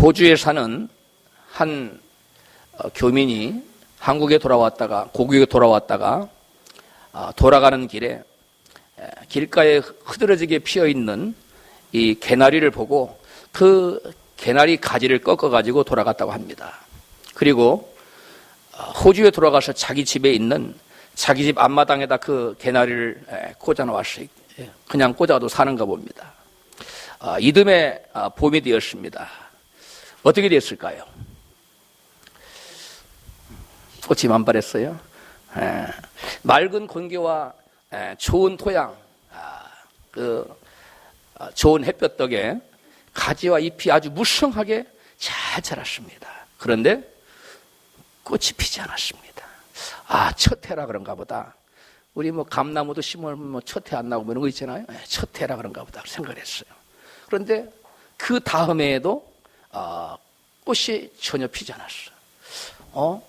호주에 사는 한 교민이 한국에 돌아왔다가 고국에 돌아왔다가 돌아가는 길에 길가에 흐드러지게 피어있는 이 개나리를 보고 그 개나리 가지를 꺾어가지고 돌아갔다고 합니다. 그리고 호주에 돌아가서 자기 집에 있는 자기 집 앞마당에다 그 개나리를 꽂아놓았어요. 그냥 꽂아도 사는가 봅니다. 이듬해 봄이 되었습니다. 어떻게 됐을까요? 꽃이 만발했어요. 맑은 공기와 좋은 토양, 좋은 햇볕 덕에 가지와 잎이 아주 무성하게 잘 자랐습니다. 그런데 꽃이 피지 않았습니다. 첫 해라 그런가 보다. 우리 감나무도 심으면 첫 해 안 나오고 이런 거 있잖아요. 첫 해라 그런가 보다 생각을 했어요. 그런데 그 다음 해에도 꽃이 전혀 피지 않았어요.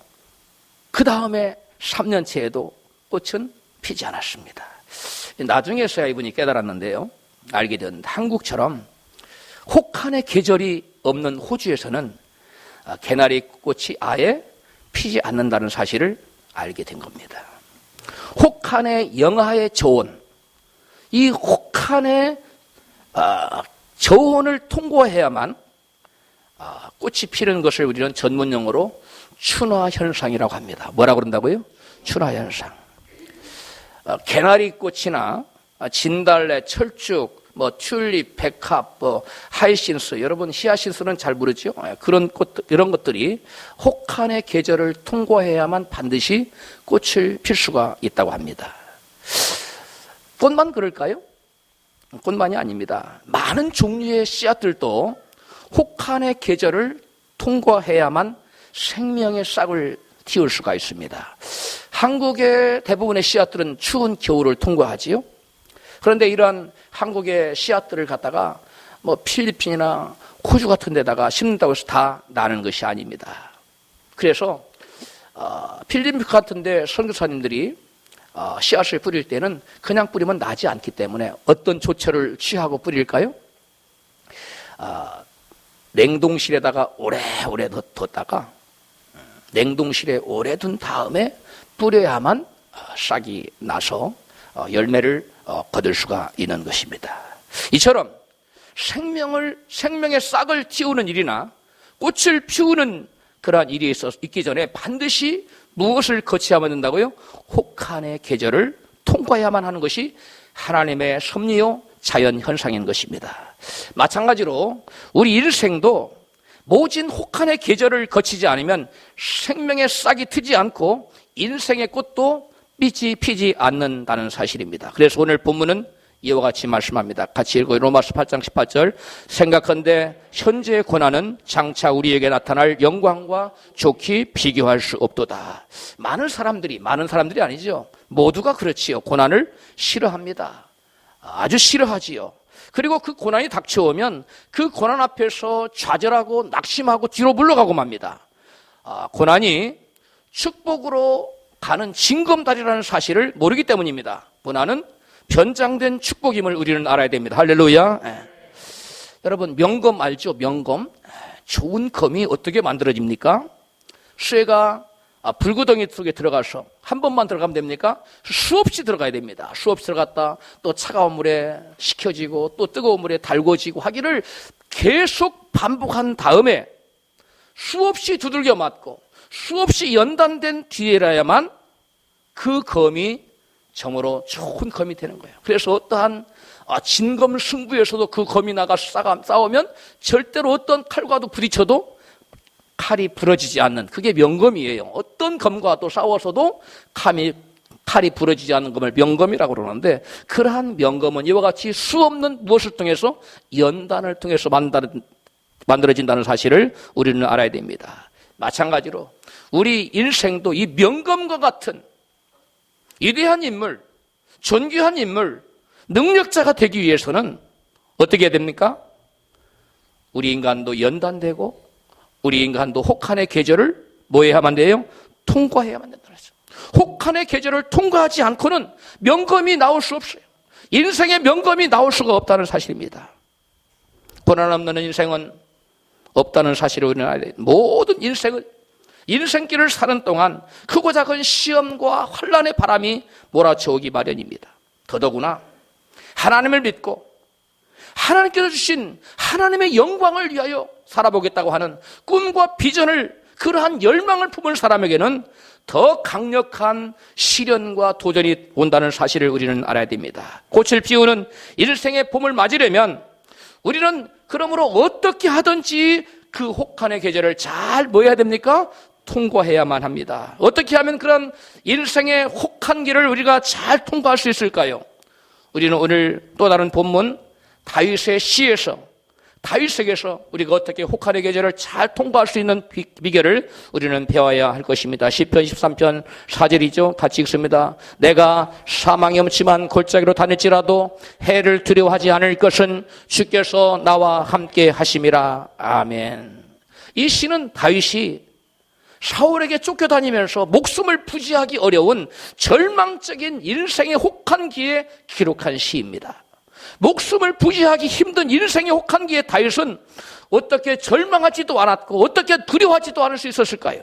그 다음에 3년째에도 꽃은 피지 않았습니다. 나중에서야 이분이 깨달았는데요. 알게 된 한국처럼 혹한의 계절이 없는 호주에서는 개나리 꽃이 아예 피지 않는다는 사실을 알게 된 겁니다. 혹한의 영하의 저온, 이 혹한의 저온을 통과해야만 꽃이 피는 것을 우리는 전문용어로 춘화현상이라고 합니다. 뭐라 그런다고요? 춘화현상. 개나리 꽃이나 진달래, 철쭉, 튤립, 백합, 하이신스, 여러분 히아신스는 잘 모르죠? 그런 꽃, 이런 것들이 혹한의 계절을 통과해야만 반드시 꽃을 필 수가 있다고 합니다. 꽃만 그럴까요? 꽃만이 아닙니다. 많은 종류의 씨앗들도 혹한의 계절을 통과해야만 생명의 싹을 틔울 수가 있습니다. 한국의 대부분의 씨앗들은 추운 겨울을 통과하지요. 그런데 이러한 한국의 씨앗들을 갖다가 필리핀이나 호주 같은 데다가 심는다고 해서 다 나는 것이 아닙니다. 그래서 필리핀 같은 데 선교사님들이 씨앗을 뿌릴 때는 그냥 뿌리면 나지 않기 때문에 어떤 조처를 취하고 뿌릴까요? 냉동실에다가 오래오래 뒀다가 냉동실에 오래 둔 다음에 뿌려야만 싹이 나서 열매를 거둘 수가 있는 것입니다. 이처럼 생명의 싹을 틔우는 일이나 꽃을 피우는 그러한 일이 있기 전에 반드시 무엇을 거쳐야만 된다고요? 혹한의 계절을 통과해야만 하는 것이 하나님의 섭리요 자연 현상인 것입니다. 마찬가지로 우리 인생도 모진 혹한의 계절을 거치지 않으면 생명의 싹이 트지 않고 인생의 꽃도 피지 않는다는 사실입니다. 그래서 오늘 본문은 이와 같이 말씀합니다. 같이 읽어요. 로마서 8장 18절. 생각한데 현재의 고난은 장차 우리에게 나타날 영광과 좋게 비교할 수 없도다. 많은 사람들이 아니죠. 모두가 그렇지요. 고난을 싫어합니다. 아주 싫어하지요. 그리고 그 고난이 닥쳐오면 그 고난 앞에서 좌절하고 낙심하고 뒤로 물러가고 맙니다. 고난이 축복으로 가는 징검다리라는 사실을 모르기 때문입니다. 고난은 변장된 축복임을 우리는 알아야 됩니다. 할렐루야. 여러분 명검 알죠? 명검. 좋은 검이 어떻게 만들어집니까? 쇠가 불구덩이 속에 들어가서 한 번만 들어가면 됩니까? 수없이 들어가야 됩니다. 수없이 들어갔다 또 차가운 물에 식혀지고 또 뜨거운 물에 달궈지고 하기를 계속 반복한 다음에 수없이 두들겨 맞고 수없이 연단된 뒤에라야만 그 검이 정으로 좋은 검이 되는 거예요. 그래서 어떠한 진검 승부에서도 그 검이 나가서 싸우면 절대로 어떤 칼과도 부딪혀도 칼이 부러지지 않는, 그게 명검이에요. 어떤 검과도 싸워서도 칼이 부러지지 않는 검을 명검이라고 그러는데, 그러한 명검은 이와 같이 수없는 무엇을 통해서 연단을 통해서 만들어진다는 사실을 우리는 알아야 됩니다. 마찬가지로 우리 인생도 이 명검과 같은 위대한 인물, 존귀한 인물, 능력자가 되기 위해서는 어떻게 해야 됩니까? 우리 인간도 연단되고 우리 인간도 혹한의 계절을 뭐 해야만 돼요? 통과해야만 된다는 거죠. 혹한의 계절을 통과하지 않고는 명검이 나올 수 없어요. 인생의 명검이 나올 수가 없다는 사실입니다. 고난 없는 인생은 없다는 사실을 우리는 알아야 돼. 모든 인생길을 사는 동안 크고 작은 시험과 환난의 바람이 몰아쳐오기 마련입니다. 더더구나 하나님을 믿고 하나님께서 주신 하나님의 영광을 위하여 살아보겠다고 하는 꿈과 비전을, 그러한 열망을 품은 사람에게는 더 강력한 시련과 도전이 온다는 사실을 우리는 알아야 됩니다. 꽃을 피우는 일생의 봄을 맞으려면 우리는 그러므로 어떻게 하든지 그 혹한의 계절을 잘 뭐 해야 됩니까? 통과해야만 합니다. 어떻게 하면 그런 일생의 혹한 길을 우리가 잘 통과할 수 있을까요? 우리는 오늘 또 다른 본문 다윗의 시에서, 다윗에게서 우리가 어떻게 혹한의 계절을 잘 통과할 수 있는 비결을 우리는 배워야 할 것입니다. 시편 13편 4절이죠. 같이 읽습니다. 내가 사망이 엄침한 골짜기로 다닐지라도 해를 두려워하지 않을 것은 주께서 나와 함께 하심이라. 아멘. 이 시는 다윗이 사울에게 쫓겨다니면서 목숨을 부지하기 어려운 절망적인 인생의 혹한기에 기록한 시입니다. 목숨을 부지하기 힘든 인생의 혹한기에 다윗은 어떻게 절망하지도 않았고 어떻게 두려워하지도 않을 수 있었을까요?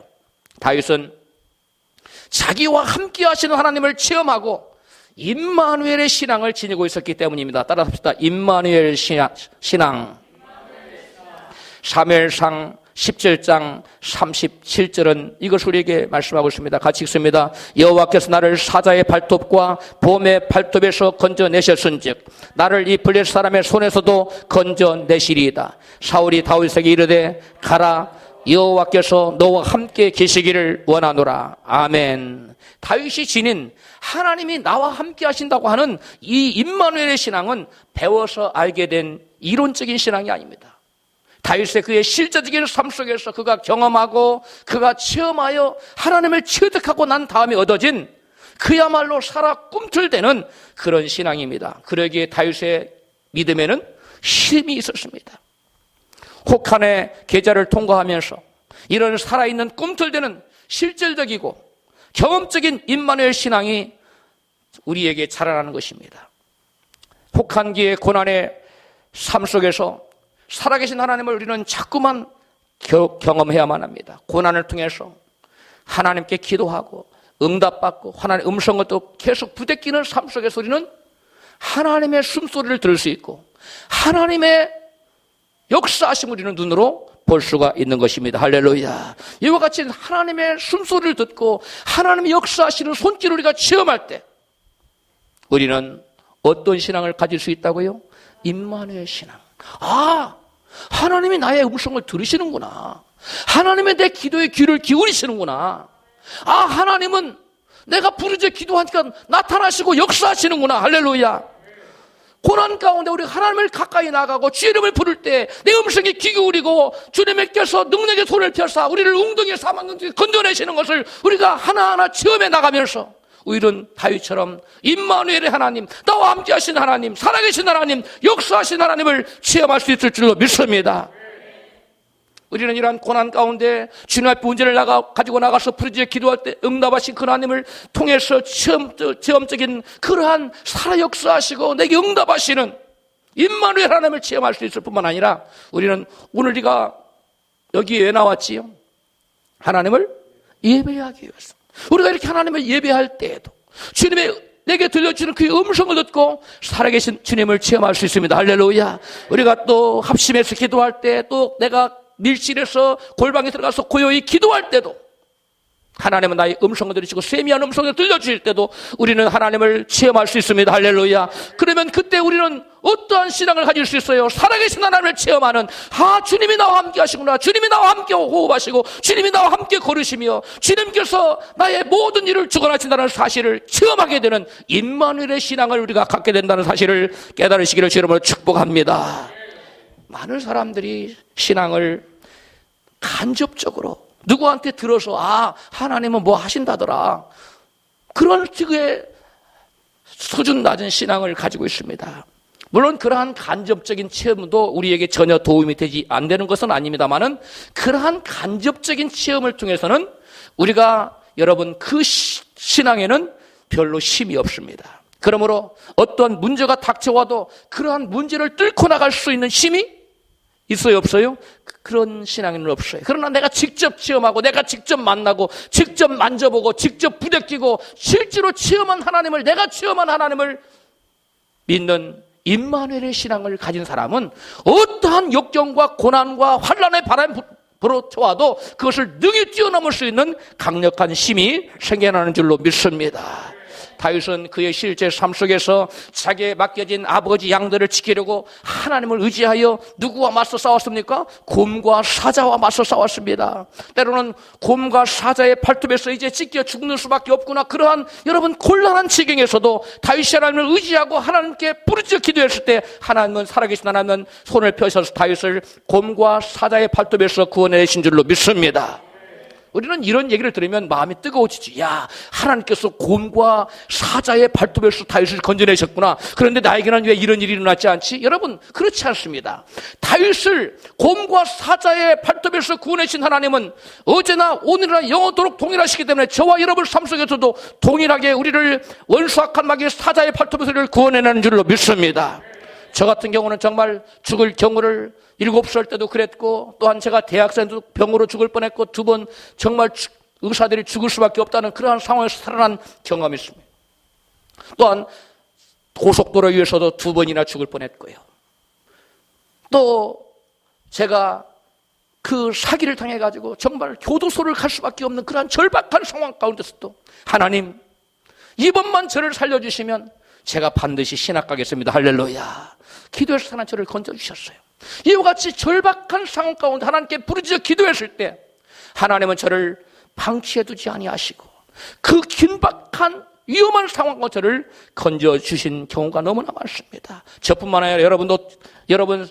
다윗은 자기와 함께 하시는 하나님을 체험하고 임마누엘의 신앙을 지니고 있었기 때문입니다. 따라서 합시다. 임마누엘 신앙. 사무엘상 17장 37절은 이것을 우리에게 말씀하고 있습니다. 같이 읽습니다. 여호와께서 나를 사자의 발톱과 봄의 발톱에서 건져내셨은즉 나를 이 블레셋 사람의 손에서도 건져내시리이다. 사울이 다윗에게 이르되 가라, 여호와께서 너와 함께 계시기를 원하노라. 아멘. 다윗이 지닌 하나님이 나와 함께 하신다고 하는 이 임마누엘의 신앙은 배워서 알게 된 이론적인 신앙이 아닙니다. 다윗의 그의 실제적인 삶 속에서 그가 경험하고 그가 체험하여 하나님을 체득하고 난 다음에 얻어진 그야말로 살아 꿈틀대는 그런 신앙입니다. 그러기에 다윗의 믿음에는 힘이 있었습니다. 혹한의 계절을 통과하면서 이런 살아있는 꿈틀대는 실질적이고 경험적인 임마누엘 신앙이 우리에게 자라나는 것입니다. 혹한기의 고난의 삶 속에서 살아계신 하나님을 우리는 자꾸만 경험해야만 합니다. 고난을 통해서 하나님께 기도하고 응답받고 하나님의 음성을 또 계속 부대끼는 삶 속에서 우리는 하나님의 숨소리를 들을 수 있고 하나님의 역사하심을 우리는 눈으로 볼 수가 있는 것입니다. 할렐루야. 이와 같이 하나님의 숨소리를 듣고 하나님의 역사하시는 손길을 우리가 체험할 때 우리는 어떤 신앙을 가질 수 있다고요? 임마누엘 신앙. 아, 하나님이 나의 음성을 들으시는구나. 하나님의 내 기도에 귀를 기울이시는구나. 아, 하나님은 내가 부르짖어 기도하니까 나타나시고 역사하시는구나. 할렐루야. 고난 가운데 우리 하나님을 가까이 나가고 주의 이름을 부를 때 내 음성에 귀 기울이고 주님께서 능력의 손을 펴사 우리를 웅덩이에 사망을 건져내시는 것을 우리가 하나하나 체험해 나가면서 우리는 다윗처럼 임마누엘의 하나님, 나와 함께 하신 하나님, 살아계신 하나님, 역사하신 하나님을 체험할 수 있을 줄로 믿습니다. 우리는 이러한 고난 가운데 주님 앞에 문제를 가지고 나가서 부르짖어 기도할 때 응답하신 그 하나님을 통해서 체험적인 그러한 살아 역사하시고 내게 응답하시는 임마누엘 하나님을 체험할 수 있을 뿐만 아니라 우리는 오늘 우리가 여기에 왜 나왔지요? 하나님을 예배하기 위해서. 우리가 이렇게 하나님을 예배할 때에도 주님의 내게 들려주는 그 음성을 듣고 살아계신 주님을 체험할 수 있습니다. 할렐루야. 우리가 또 합심해서 기도할 때 또 내가 밀실에서 골방에 들어가서 고요히 기도할 때도 하나님은 나의 음성을 들으시고 세미한 음성을 들려주실 때도 우리는 하나님을 체험할 수 있습니다. 할렐루야. 그러면 그때 우리는 어떠한 신앙을 가질 수 있어요? 살아계신 하나님을 체험하는 주님이 나와 함께 하시구나. 주님이 나와 함께 호흡하시고 주님이 나와 함께 걸으시며 주님께서 나의 모든 일을 주관하신다는 사실을 체험하게 되는 임마누엘의 신앙을 우리가 갖게 된다는 사실을 깨달으시기를 주님으로 축복합니다. 많은 사람들이 신앙을 간접적으로 누구한테 들어서 하나님은 뭐 하신다더라 그런 식의 수준 낮은 신앙을 가지고 있습니다. 물론 그러한 간접적인 체험도 우리에게 전혀 도움이 되지 안 되는 것은 아닙니다만은 그러한 간접적인 체험을 통해서는 우리가 여러분 그 신앙에는 별로 힘이 없습니다. 그러므로 어떤 문제가 닥쳐와도 그러한 문제를 뚫고 나갈 수 있는 힘이 있어요, 없어요? 그런 신앙은 없어요. 그러나 내가 직접 체험하고 내가 직접 만나고 직접 만져보고 직접 부대끼고 실제로 체험한 하나님을, 내가 체험한 하나님을 믿는 임마누엘의 신앙을 가진 사람은 어떠한 역경과 고난과 환난의 바람이 불어와도 그것을 능히 뛰어넘을 수 있는 강력한 힘이 생겨나는 줄로 믿습니다. 다윗은 그의 실제 삶 속에서 자기에 맡겨진 아버지 양들을 지키려고 하나님을 의지하여 누구와 맞서 싸웠습니까? 곰과 사자와 맞서 싸웠습니다. 때로는 곰과 사자의 발톱에서 이제 찢겨 죽는 수밖에 없구나, 그러한 여러분 곤란한 지경에서도 다윗이 하나님을 의지하고 하나님께 부르짖어 기도했을 때 하나님은, 살아계신 하나님은 손을 펴셔서 다윗을 곰과 사자의 발톱에서 구원해내신 줄로 믿습니다. 우리는 이런 얘기를 들으면 마음이 뜨거워지지. 야, 하나님께서 곰과 사자의 발톱에서 다윗을 건져내셨구나. 그런데 나에게는 왜 이런 일이 일어나지 않지? 여러분, 그렇지 않습니다. 다윗을 곰과 사자의 발톱에서 구원하신 하나님은 어제나 오늘이나 영원토록 동일하시기 때문에 저와 여러분 삶 속에서도 동일하게 우리를 원수악한 마귀의 사자의 발톱에서 구원해내는 줄로 믿습니다. 저 같은 경우는 정말 죽을 경우를 7살 때도 그랬고, 또한 제가 대학생 때도 병으로 죽을 뻔했고, 2번 정말 의사들이 죽을 수밖에 없다는 그러한 상황에서 살아난 경험이 있습니다. 또한 고속도로 위에서도 2번이나 죽을 뻔했고요. 또 제가 그 사기를 당해가지고 정말 교도소를 갈 수밖에 없는 그러한 절박한 상황 가운데서도 하나님, 이번만 저를 살려주시면 제가 반드시 신학 가겠습니다. 할렐루야. 기도해서 하나님 저를 건져주셨어요. 이와 같이 절박한 상황 가운데 하나님께 부르짖어 기도했을 때 하나님은 저를 방치해두지 아니하시고 그 긴박한 위험한 상황과 저를 건져주신 경우가 너무나 많습니다. 저뿐만 아니라 여러분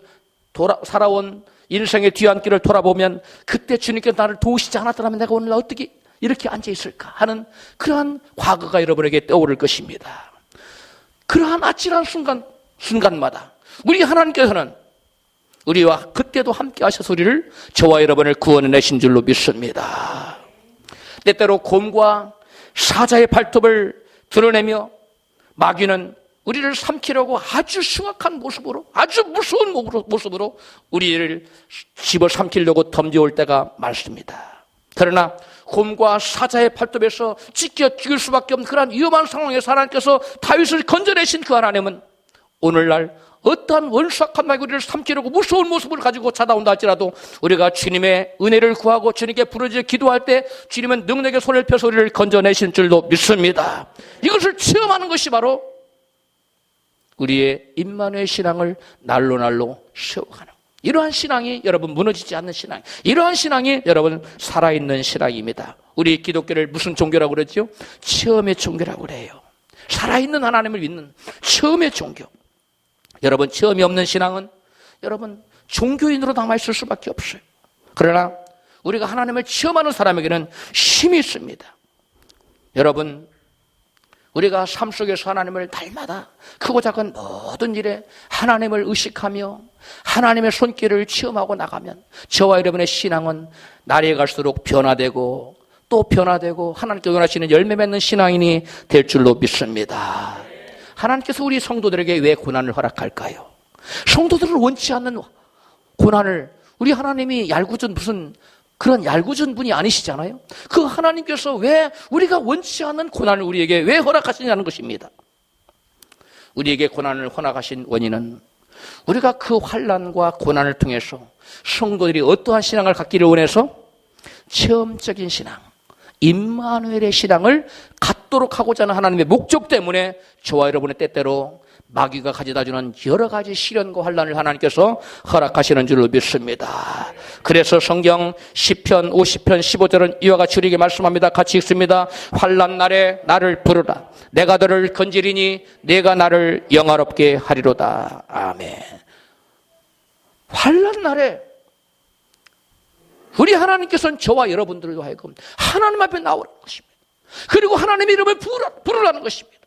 살아온 인생의 뒤안길을 돌아보면 그때 주님께서 나를 도우시지 않았더라면 내가 오늘 어떻게 이렇게 앉아있을까 하는 그러한 과거가 여러분에게 떠오를 것입니다. 그러한 아찔한 순간마다 우리 하나님께서는 우리와 그때도 함께 하셔서 우리를, 저와 여러분을 구원해내신 줄로 믿습니다. 때때로 곰과 사자의 발톱을 드러내며 마귀는 우리를 삼키려고 아주 흉악한 모습으로, 아주 무서운 모습으로 우리를 집어삼키려고 덤벼올 때가 많습니다. 그러나 곰과 사자의 발톱에서 찢겨 죽일 수밖에 없는 그러한 위험한 상황에서 하나님께서 다윗을 건져내신 그 하나님은 오늘날 어떠한 원수악한 마귀 우리를 삼키려고 무서운 모습을 가지고 찾아온다 할지라도 우리가 주님의 은혜를 구하고 주님께 부르짖어 기도할 때 주님은 능력의 손을 펴서 우리를 건져내신 줄도 믿습니다. 이것을 체험하는 것이 바로 우리의 임마누엘 신앙을 날로 세워가는, 이러한 신앙이 여러분 무너지지 않는 신앙, 이러한 신앙이 여러분 살아있는 신앙입니다. 우리 기독교를 무슨 종교라고 그러죠? 체험의 종교라고 그래요. 살아있는 하나님을 믿는 체험의 종교. 여러분, 체험이 없는 신앙은 여러분 종교인으로 남아있을 수밖에 없어요. 그러나 우리가 하나님을 체험하는 사람에게는 힘이 있습니다. 여러분, 우리가 삶 속에서 하나님을 날마다 크고 작은 모든 일에 하나님을 의식하며 하나님의 손길을 체험하고 나가면 저와 여러분의 신앙은 날이 갈수록 변화되고 또 변화되고 하나님께 원하시는 열매 맺는 신앙인이 될 줄로 믿습니다. 하나님께서 우리 성도들에게 왜 고난을 허락할까요? 성도들을 원치 않는 고난을 우리 하나님이 얄궂은 무슨 그런 얄궂은 분이 아니시잖아요. 그 하나님께서 왜 우리가 원치 않는 고난을 우리에게 왜 허락하시냐는 것입니다. 우리에게 고난을 허락하신 원인은 우리가 그 환난과 고난을 통해서 성도들이 어떠한 신앙을 갖기를 원해서 체험적인 신앙, 임마누엘의 신앙을 갖도록 하고자 하는 하나님의 목적 때문에 저와 여러분의 때때로 마귀가 가져다주는 여러 가지 시련과 환난을 하나님께서 허락하시는 줄로 믿습니다. 그래서 성경 시편 50편 15절은 이와 같이 우리에게 말씀합니다. 같이 읽습니다. 환난 날에 나를 부르라. 내가 너를 건지리니 내가 나를 영화롭게 하리로다. 아멘. 환난 날에 우리 하나님께서는 저와 여러분들로 하여금 하나님 앞에 나오라는 것입니다. 그리고 하나님의 이름을 부르라는 것입니다.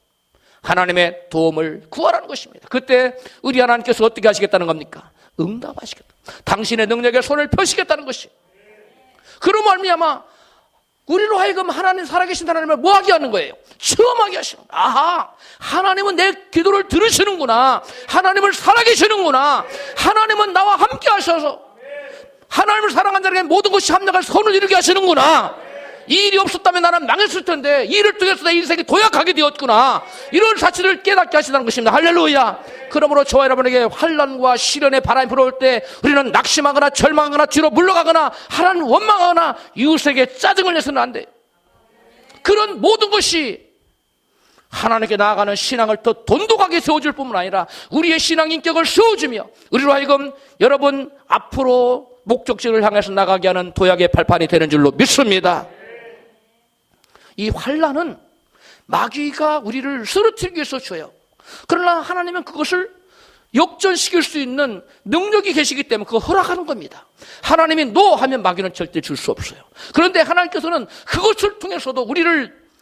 하나님의 도움을 구하라는 것입니다. 그때 우리 하나님께서 어떻게 하시겠다는 겁니까? 응답하시겠다. 당신의 능력에 손을 펴시겠다는 것이. 그로 말미암아 우리로 하여금 하나님 살아계신 하나님을 뭐하게 하는 거예요? 체험하게 하시는 거예요. 아하, 하나님은 내 기도를 들으시는구나. 하나님을 살아계시는구나. 하나님은 나와 함께 하셔서 하나님을 사랑한 자에게 모든 것이 합력할 선을 이루게 하시는구나. 이 일이 없었다면 나는 망했을 텐데 이 일을 통해서 내 인생이 도약하게 되었구나. 이런 사실을 깨닫게 하시는 것입니다. 할렐루야. 그러므로 저와 여러분에게 환난과 시련의 바람이 불어올 때 우리는 낙심하거나 절망하거나 뒤로 물러가거나 하나님 원망하거나 이웃에게 짜증을 내서는 안 돼요. 그런 모든 것이 하나님께 나아가는 신앙을 더 돈독하게 세워줄 뿐만 아니라 우리의 신앙 인격을 세워주며 우리로 하여금 여러분 앞으로 목적지를 향해서 나가게 하는 도약의 발판이 되는 줄로 믿습니다. 이 환난은 마귀가 우리를 쓰러뜨리기 위해서 줘요. 그러나 하나님은 그것을 역전시킬 수 있는 능력이 계시기 때문에 그거 허락하는 겁니다. 하나님이 노 하면 마귀는 절대 줄 수 없어요. 그런데 하나님께서는 그것을 통해서도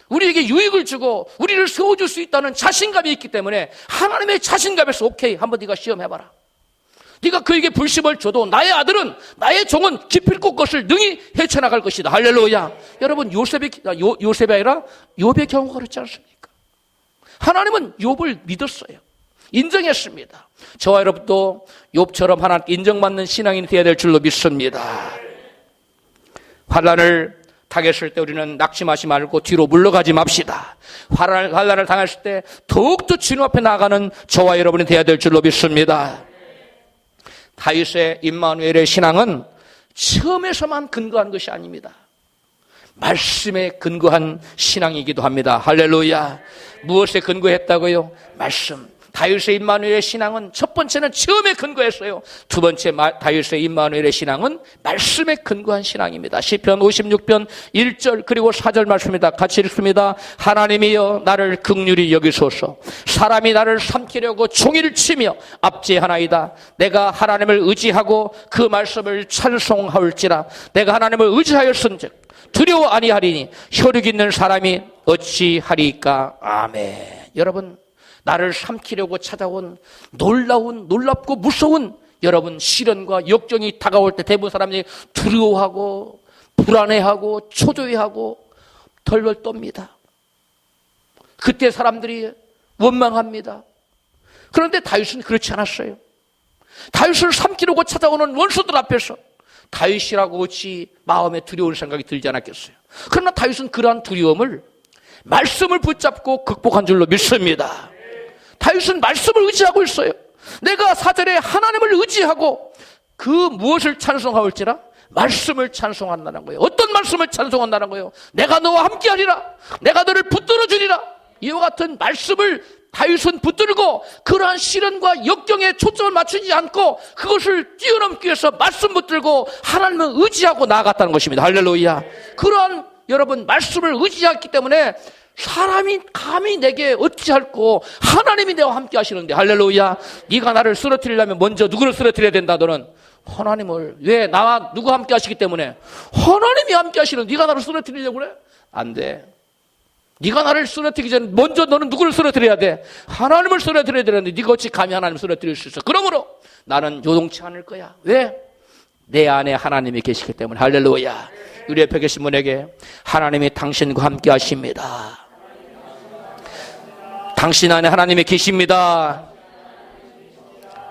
우리에게 유익을 주고 우리를 세워줄 수 있다는 자신감이 있기 때문에 하나님의 자신감에서 오케이, 한번 네가 시험해봐라. 네가 그에게 불심을 줘도 나의 아들은, 나의 종은 기필코 것을 능히 헤쳐나갈 것이다. 할렐루야. 여러분, 요셉이 아니라 욥의 경우가 그렇지 않습니까? 하나님은 욥을 믿었어요. 인정했습니다. 저와 여러분도 욥처럼 하나님께 인정받는 신앙인이 되어야 될 줄로 믿습니다. 환난을 당했을 때 우리는 낙심하지 말고 뒤로 물러가지 맙시다. 환난을 당했을 때 더욱더 주님 앞에 나아가는 저와 여러분이 되어야 될 줄로 믿습니다. 다윗의 임마누엘의 신앙은 체험에서만 근거한 것이 아닙니다. 말씀에 근거한 신앙이기도 합니다. 할렐루야. 무엇에 근거했다고요? 말씀. 다윗의 임마누엘의 신앙은 첫 번째는 체험에 근거했어요. 두 번째 다윗의 임마누엘의 신앙은 말씀에 근거한 신앙입니다. 시편 56편 1절 그리고 4절 말씀입니다. 같이 읽습니다. 하나님이여 나를 긍휼히 여기소서. 사람이 나를 삼키려고 종일 치며 압제하나이다. 내가 하나님을 의지하고 그 말씀을 찬송하올지라. 내가 하나님을 의지하였은즉 두려워 아니하리니 혈육 있는 사람이 어찌하리까. 아멘. 여러분, 나를 삼키려고 찾아온 놀랍고 무서운 여러분 시련과 역정이 다가올 때 대부분 사람들이 두려워하고 불안해하고 초조해하고 덜덜 떱니다. 그때 사람들이 원망합니다. 그런데 다윗은 그렇지 않았어요. 다윗을 삼키려고 찾아오는 원수들 앞에서 다윗이라고 어찌 마음에 두려운 생각이 들지 않았겠어요. 그러나 다윗은 그러한 두려움을 말씀을 붙잡고 극복한 줄로 믿습니다. 다윗은 말씀을 의지하고 있어요. 내가 4절에 하나님을 의지하고 그 무엇을 찬송하올지라? 말씀을 찬송한다는 거예요. 어떤 말씀을 찬송한다는 거예요? 내가 너와 함께하리라. 내가 너를 붙들어 주리라. 이와 같은 말씀을 다윗은 붙들고 그러한 시련과 역경에 초점을 맞추지 않고 그것을 뛰어넘기 위해서 말씀 붙들고 하나님을 의지하고 나아갔다는 것입니다. 할렐루야. 그러한 여러분 말씀을 의지했기 때문에 사람이 감히 내게 어찌할꼬 하나님이 내와 함께 하시는데 할렐루야. 네가 나를 쓰러뜨리려면 먼저 누구를 쓰러뜨려야 된다. 너는 하나님을. 왜? 나와 누구 함께 하시기 때문에. 하나님이 함께 하시는 네가 나를 쓰러뜨리려고 그래? 안 돼. 네가 나를 쓰러뜨리기 전에 먼저 너는 누구를 쓰러뜨려야 돼? 하나님을 쓰러뜨려야 되는데 네가 어찌 감히 하나님을 쓰러뜨릴 수 있어? 그러므로 나는 요동치 않을 거야. 왜? 내 안에 하나님이 계시기 때문에. 할렐루야. 우리 옆에 계신 분에게 하나님이 당신과 함께 하십니다. 당신 안에 하나님이 계십니다.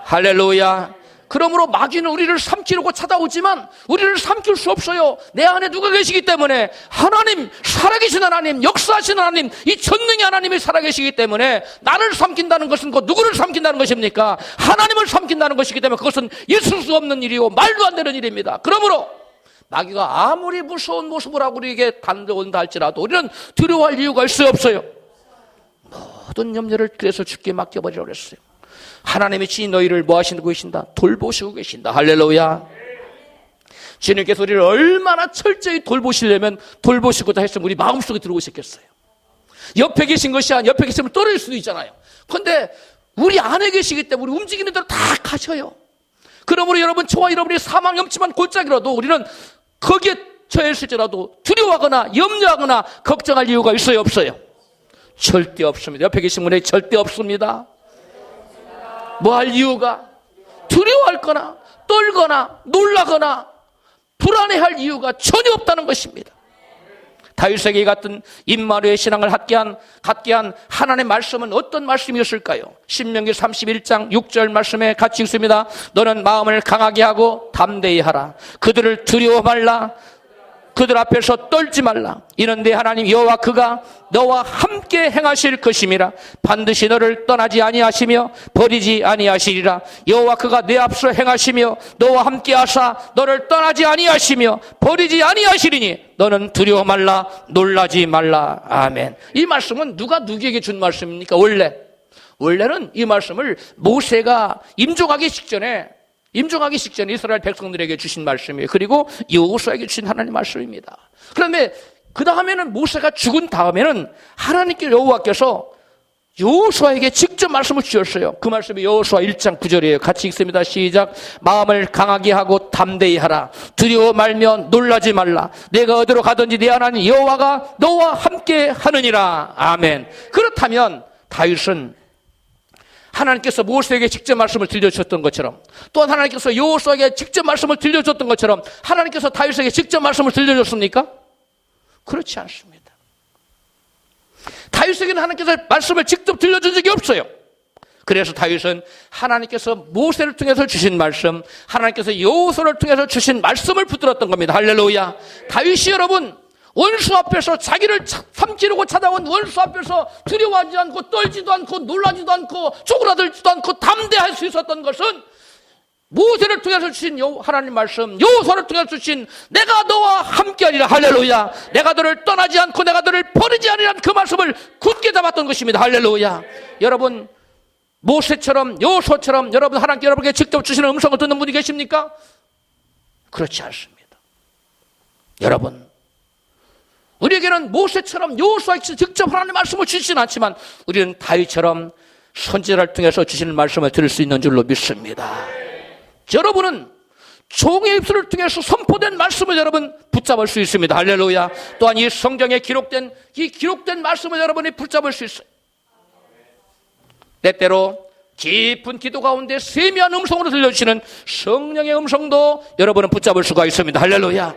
할렐루야. 그러므로 마귀는 우리를 삼키려고 찾아오지만 우리를 삼킬 수 없어요. 내 안에 누가 계시기 때문에. 하나님, 살아계신 하나님, 역사하시는 하나님, 이 전능의 하나님이 살아계시기 때문에 나를 삼킨다는 것은 그 누구를 삼킨다는 것입니까? 하나님을 삼킨다는 것이기 때문에 그것은 있을 수 없는 일이고 말도 안 되는 일입니다. 그러므로 마귀가 아무리 무서운 모습을 하고 우리에게 단도온다 할지라도 우리는 두려워할 이유가 있어요, 없어요? 모든 염려를 그래서 주께 맡겨버리라고 그랬어요. 하나님이 지 너희를 뭐 하시고 계신다? 돌보시고 계신다. 할렐루야. 주님께서 우리를 얼마나 철저히 돌보시려면 돌보시고자 했으면 우리 마음속에 들어오셨겠어요. 옆에 계신 것이 아니라 옆에 계시면 떨어질 수도 있잖아요. 그런데 우리 안에 계시기 때문에 우리 움직이는 대로 다 가셔요. 그러므로 여러분, 저와 여러분이 사망이 없지만 골짜기라도 우리는 거기에 처했을지라도 두려워하거나 염려하거나 걱정할 이유가 있어요, 없어요? 절대 없습니다. 옆에 계신 분에게 절대 없습니다. 뭐 할 이유가? 두려워할 거나 떨거나 놀라거나 불안해할 이유가 전혀 없다는 것입니다. 다윗에게 같은 임마누엘 신앙을 갖게 한 하나님의 말씀은 어떤 말씀이었을까요? 신명기 31장 6절 말씀에 같이 읽습니다. 너는 마음을 강하게 하고 담대히 하라. 그들을 두려워 말라. 그들 앞에서 떨지 말라. 이는 내 하나님 여호와 그가 너와 함께 행하실 것임이라. 반드시 너를 떠나지 아니하시며 버리지 아니하시리라. 여호와 그가 내 앞서 행하시며 너와 함께 하사 너를 떠나지 아니하시며 버리지 아니하시리니 너는 두려워 말라. 놀라지 말라. 아멘. 이 말씀은 누가 누구에게 준 말씀입니까? 원래는 이 말씀을 모세가 임종하기 직전에 이스라엘 백성들에게 주신 말씀이에요. 그리고 여호수아에게 주신 하나님의 말씀입니다. 그런데 그 다음에는 모세가 죽은 다음에는 하나님께 여호와께서 여호수아에게 직접 말씀을 주셨어요. 그 말씀이 여호수아 1장 9절이에요. 같이 읽습니다. 시작. 마음을 강하게 하고 담대히 하라. 두려워 말며 놀라지 말라. 내가 어디로 가든지 내 하나님 여호와가 너와 함께 하느니라. 아멘. 그렇다면 다윗은 하나님께서 모세에게 직접 말씀을 들려주셨던 것처럼, 또한 하나님께서 여호수아에게 직접 말씀을 들려줬던 것처럼 하나님께서 다윗에게 직접 말씀을 들려줬습니까? 그렇지 않습니다. 다윗에게는 하나님께서 말씀을 직접 들려준 적이 없어요. 그래서 다윗은 하나님께서 모세를 통해서 주신 말씀, 하나님께서 여호수아를 통해서 주신 말씀을 붙들었던 겁니다. 할렐루야. 다윗이 여러분 원수 앞에서 자기를 삼키려고 찾아온 원수 앞에서 두려워하지 않고 떨지도 않고 놀라지도 않고 쪼그라들지도 않고 담대할 수 있었던 것은 모세를 통해서 주신 하나님 말씀, 여호수아를 통해서 주신 내가 너와 함께하리라. 할렐루야. 내가 너를 떠나지 않고 내가 너를 버리지 아니라는 그 말씀을 굳게 잡았던 것입니다. 할렐루야. 여러분 모세처럼 여호수아처럼 여러분 하나님께 여러분에게 직접 주시는 음성을 듣는 분이 계십니까? 그렇지 않습니다. 여러분 우리에게는 모세처럼 여호수아에게 직접 하나님의 말씀을 주시진 않지만 우리는 다윗처럼 선지자를 통해서 주시는 말씀을 들을 수 있는 줄로 믿습니다. 여러분은 종의 입술을 통해서 선포된 말씀을 여러분 붙잡을 수 있습니다. 할렐루야. 또한 이 성경에 기록된 말씀을 여러분이 붙잡을 수 있어요. 때때로 깊은 기도 가운데 세미한 음성으로 들려주시는 성령의 음성도 여러분은 붙잡을 수가 있습니다. 할렐루야.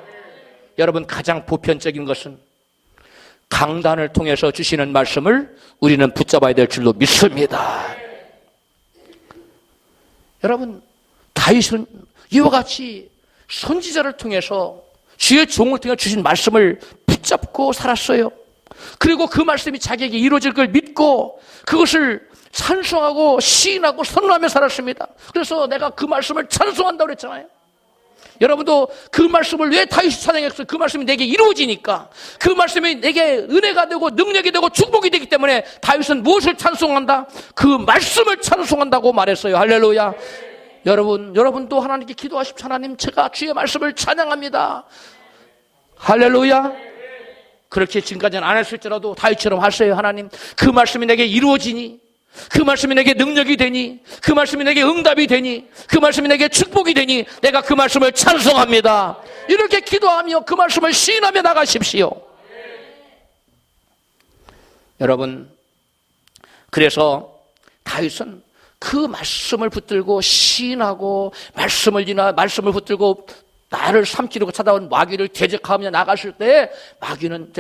여러분 가장 보편적인 것은 강단을 통해서 주시는 말씀을 우리는 붙잡아야 될 줄로 믿습니다. 여러분 다윗은 이와 같이 선지자를 통해서 주의 종을 통해 주신 말씀을 붙잡고 살았어요. 그리고 그 말씀이 자기에게 이루어질 걸 믿고 그것을 찬송하고 시인하고 선언하며 살았습니다. 그래서 내가 그 말씀을 찬송한다고 그랬잖아요. 여러분도 그 말씀을 왜 다윗이 찬양했어요? 그 말씀이 내게 이루어지니까, 그 말씀이 내게 은혜가 되고 능력이 되고 축복이 되기 때문에 다윗은 무엇을 찬송한다? 그 말씀을 찬송한다고 말했어요. 할렐루야. 여러분도 하나님께 기도하십시오. 하나님, 제가 주의 말씀을 찬양합니다. 할렐루야. 그렇게 지금까지는 안 했을지라도 다윗처럼 하세요. 하나님, 그 말씀이 내게 이루어지니, 그 말씀이 내게 능력이 되니, 그 말씀이 내게 응답이 되니, 그 말씀이 내게 축복이 되니 내가 그 말씀을 찬송합니다. 이렇게 기도하며 그 말씀을 시인하며 나가십시오. 여러분, 그래서 다윗은 그 말씀을 붙들고 시인하고 말씀을 붙들고 나를 삼키려고 찾아온 마귀를 대적하며 나갔을 때 마귀는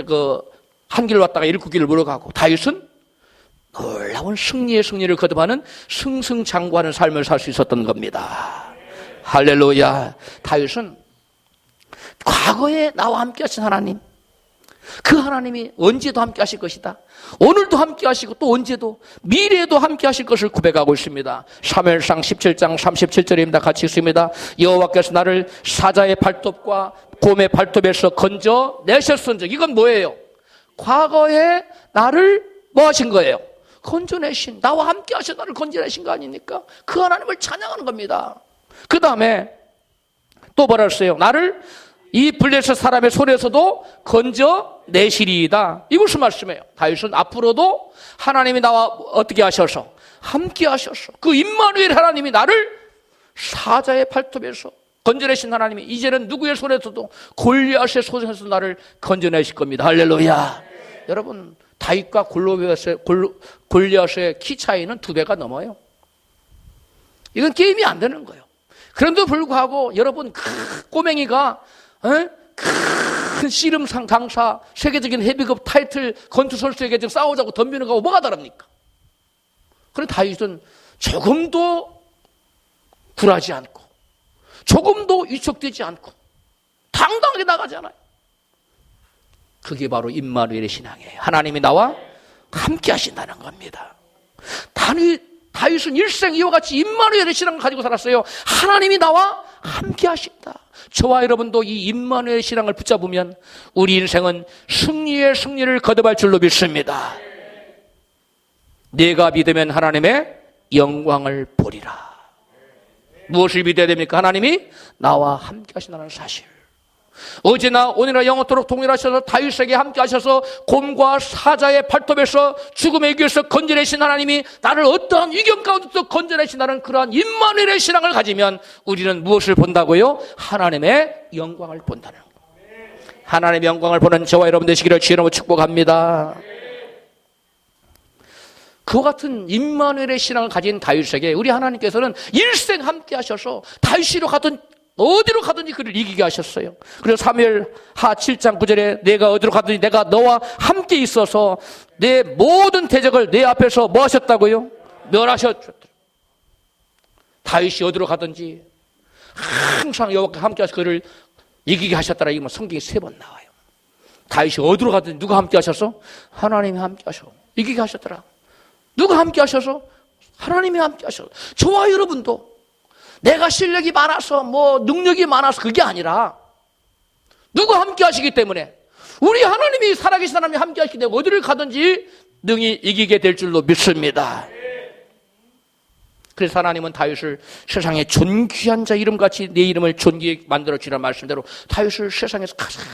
한 길 왔다가 일곱 길을 물어가고 다윗은 놀라운 승리를 거듭하는 승승장구하는 삶을 살 수 있었던 겁니다. 할렐루야. 다윗은 과거에 나와 함께 하신 하나님, 그 하나님이 언제도 함께 하실 것이다. 오늘도 함께 하시고 또 언제도 미래에도 함께 하실 것을 고백하고 있습니다. 사무엘상 17장 37절입니다. 같이 읽습니다. 여호와께서 나를 사자의 발톱과 곰의 발톱에서 건져 내셨은즉. 이건 뭐예요? 과거에 나를 뭐 하신 거예요? 건져내신, 나와 함께 하셔 나를 건져내신 거 아닙니까? 그 하나님을 찬양하는 겁니다. 그 다음에 또 뭐라 했어요? 나를 이 블레셋 사람의 손에서도 건져내시리이다. 이 무슨 말씀이에요? 다윗은 앞으로도 하나님이 나와 어떻게 하셔서 함께 하셔서 그 임마누엘 하나님이 나를 사자의 발톱에서 건져내신 하나님이 이제는 누구의 손에서도 골리앗의 손에서 나를 건져내실 겁니다. 할렐루야. 여러분, 다윗과 골리앗의 키 차이는 2배가 넘어요. 이건 게임이 안 되는 거예요. 그런데도 불구하고 여러분, 꼬맹이가 큰 씨름상 강사, 세계적인 헤비급 타이틀 권투 선수에게 지금 싸우자고 덤비는 거하고 뭐가 다릅니까? 그런데 다윗은 조금도 굴하지 않고 조금도 위축되지 않고 당당하게 나가잖아요. 그게 바로 임마누엘의 신앙이에요. 하나님이 나와 함께 하신다는 겁니다. 다윗은 일생 이와 같이 임마누엘의 신앙을 가지고 살았어요. 하나님이 나와 함께 하신다. 저와 여러분도 이 임마누엘의 신앙을 붙잡으면 우리 인생은 승리의 승리를 거듭할 줄로 믿습니다. 내가 믿으면 하나님의 영광을 보리라. 무엇을 믿어야 됩니까? 하나님이 나와 함께 하신다는 사실. 어제나 오늘이나 영원토록 동일하셔서 다윗에게 함께 하셔서 곰과 사자의 발톱에서 죽음의 위기에서 건져내신 하나님이 나를 어떠한 위경 가운데서 건져내신다는 그러한 임마누엘의 신앙을 가지면 우리는 무엇을 본다고요? 하나님의 영광을 본다는 것. 하나님의 영광을 보는 저와 여러분 되시기를 주의 이름으로 축복합니다. 그와 같은 임마누엘의 신앙을 가진 다윗에게 우리 하나님께서는 일생 함께 하셔서 다윗이로 가던 어디로 가든지 그를 이기게 하셨어요. 그래서 사무엘하 7장 9절에 내가 어디로 가든지 내가 너와 함께 있어서 내 모든 대적을 내 앞에서 뭐 하셨다고요? 멸하셨다. 다윗이 어디로 가든지 항상 여호와께 함께 하셔서 그를 이기게 하셨다라. 이거 성경에 3번 나와요. 다윗이 어디로 가든지 누가 함께 하셔서? 하나님이 함께 하셔서 이기게 하셨더라. 누가 함께 하셔서? 하나님이 함께 하셔서. 저와 여러분도 내가 실력이 많아서 능력이 많아서 그게 아니라 누가 함께 하시기 때문에 우리 하나님이 살아계신 하나님이 함께 하시기 때문에 어디를 가든지 능히 이기게 될 줄로 믿습니다. 그래서 하나님은 다윗을 세상에 존귀한 자 이름같이 내 이름을 존귀하게 만들어주라는 말씀대로 다윗을 세상에서 가장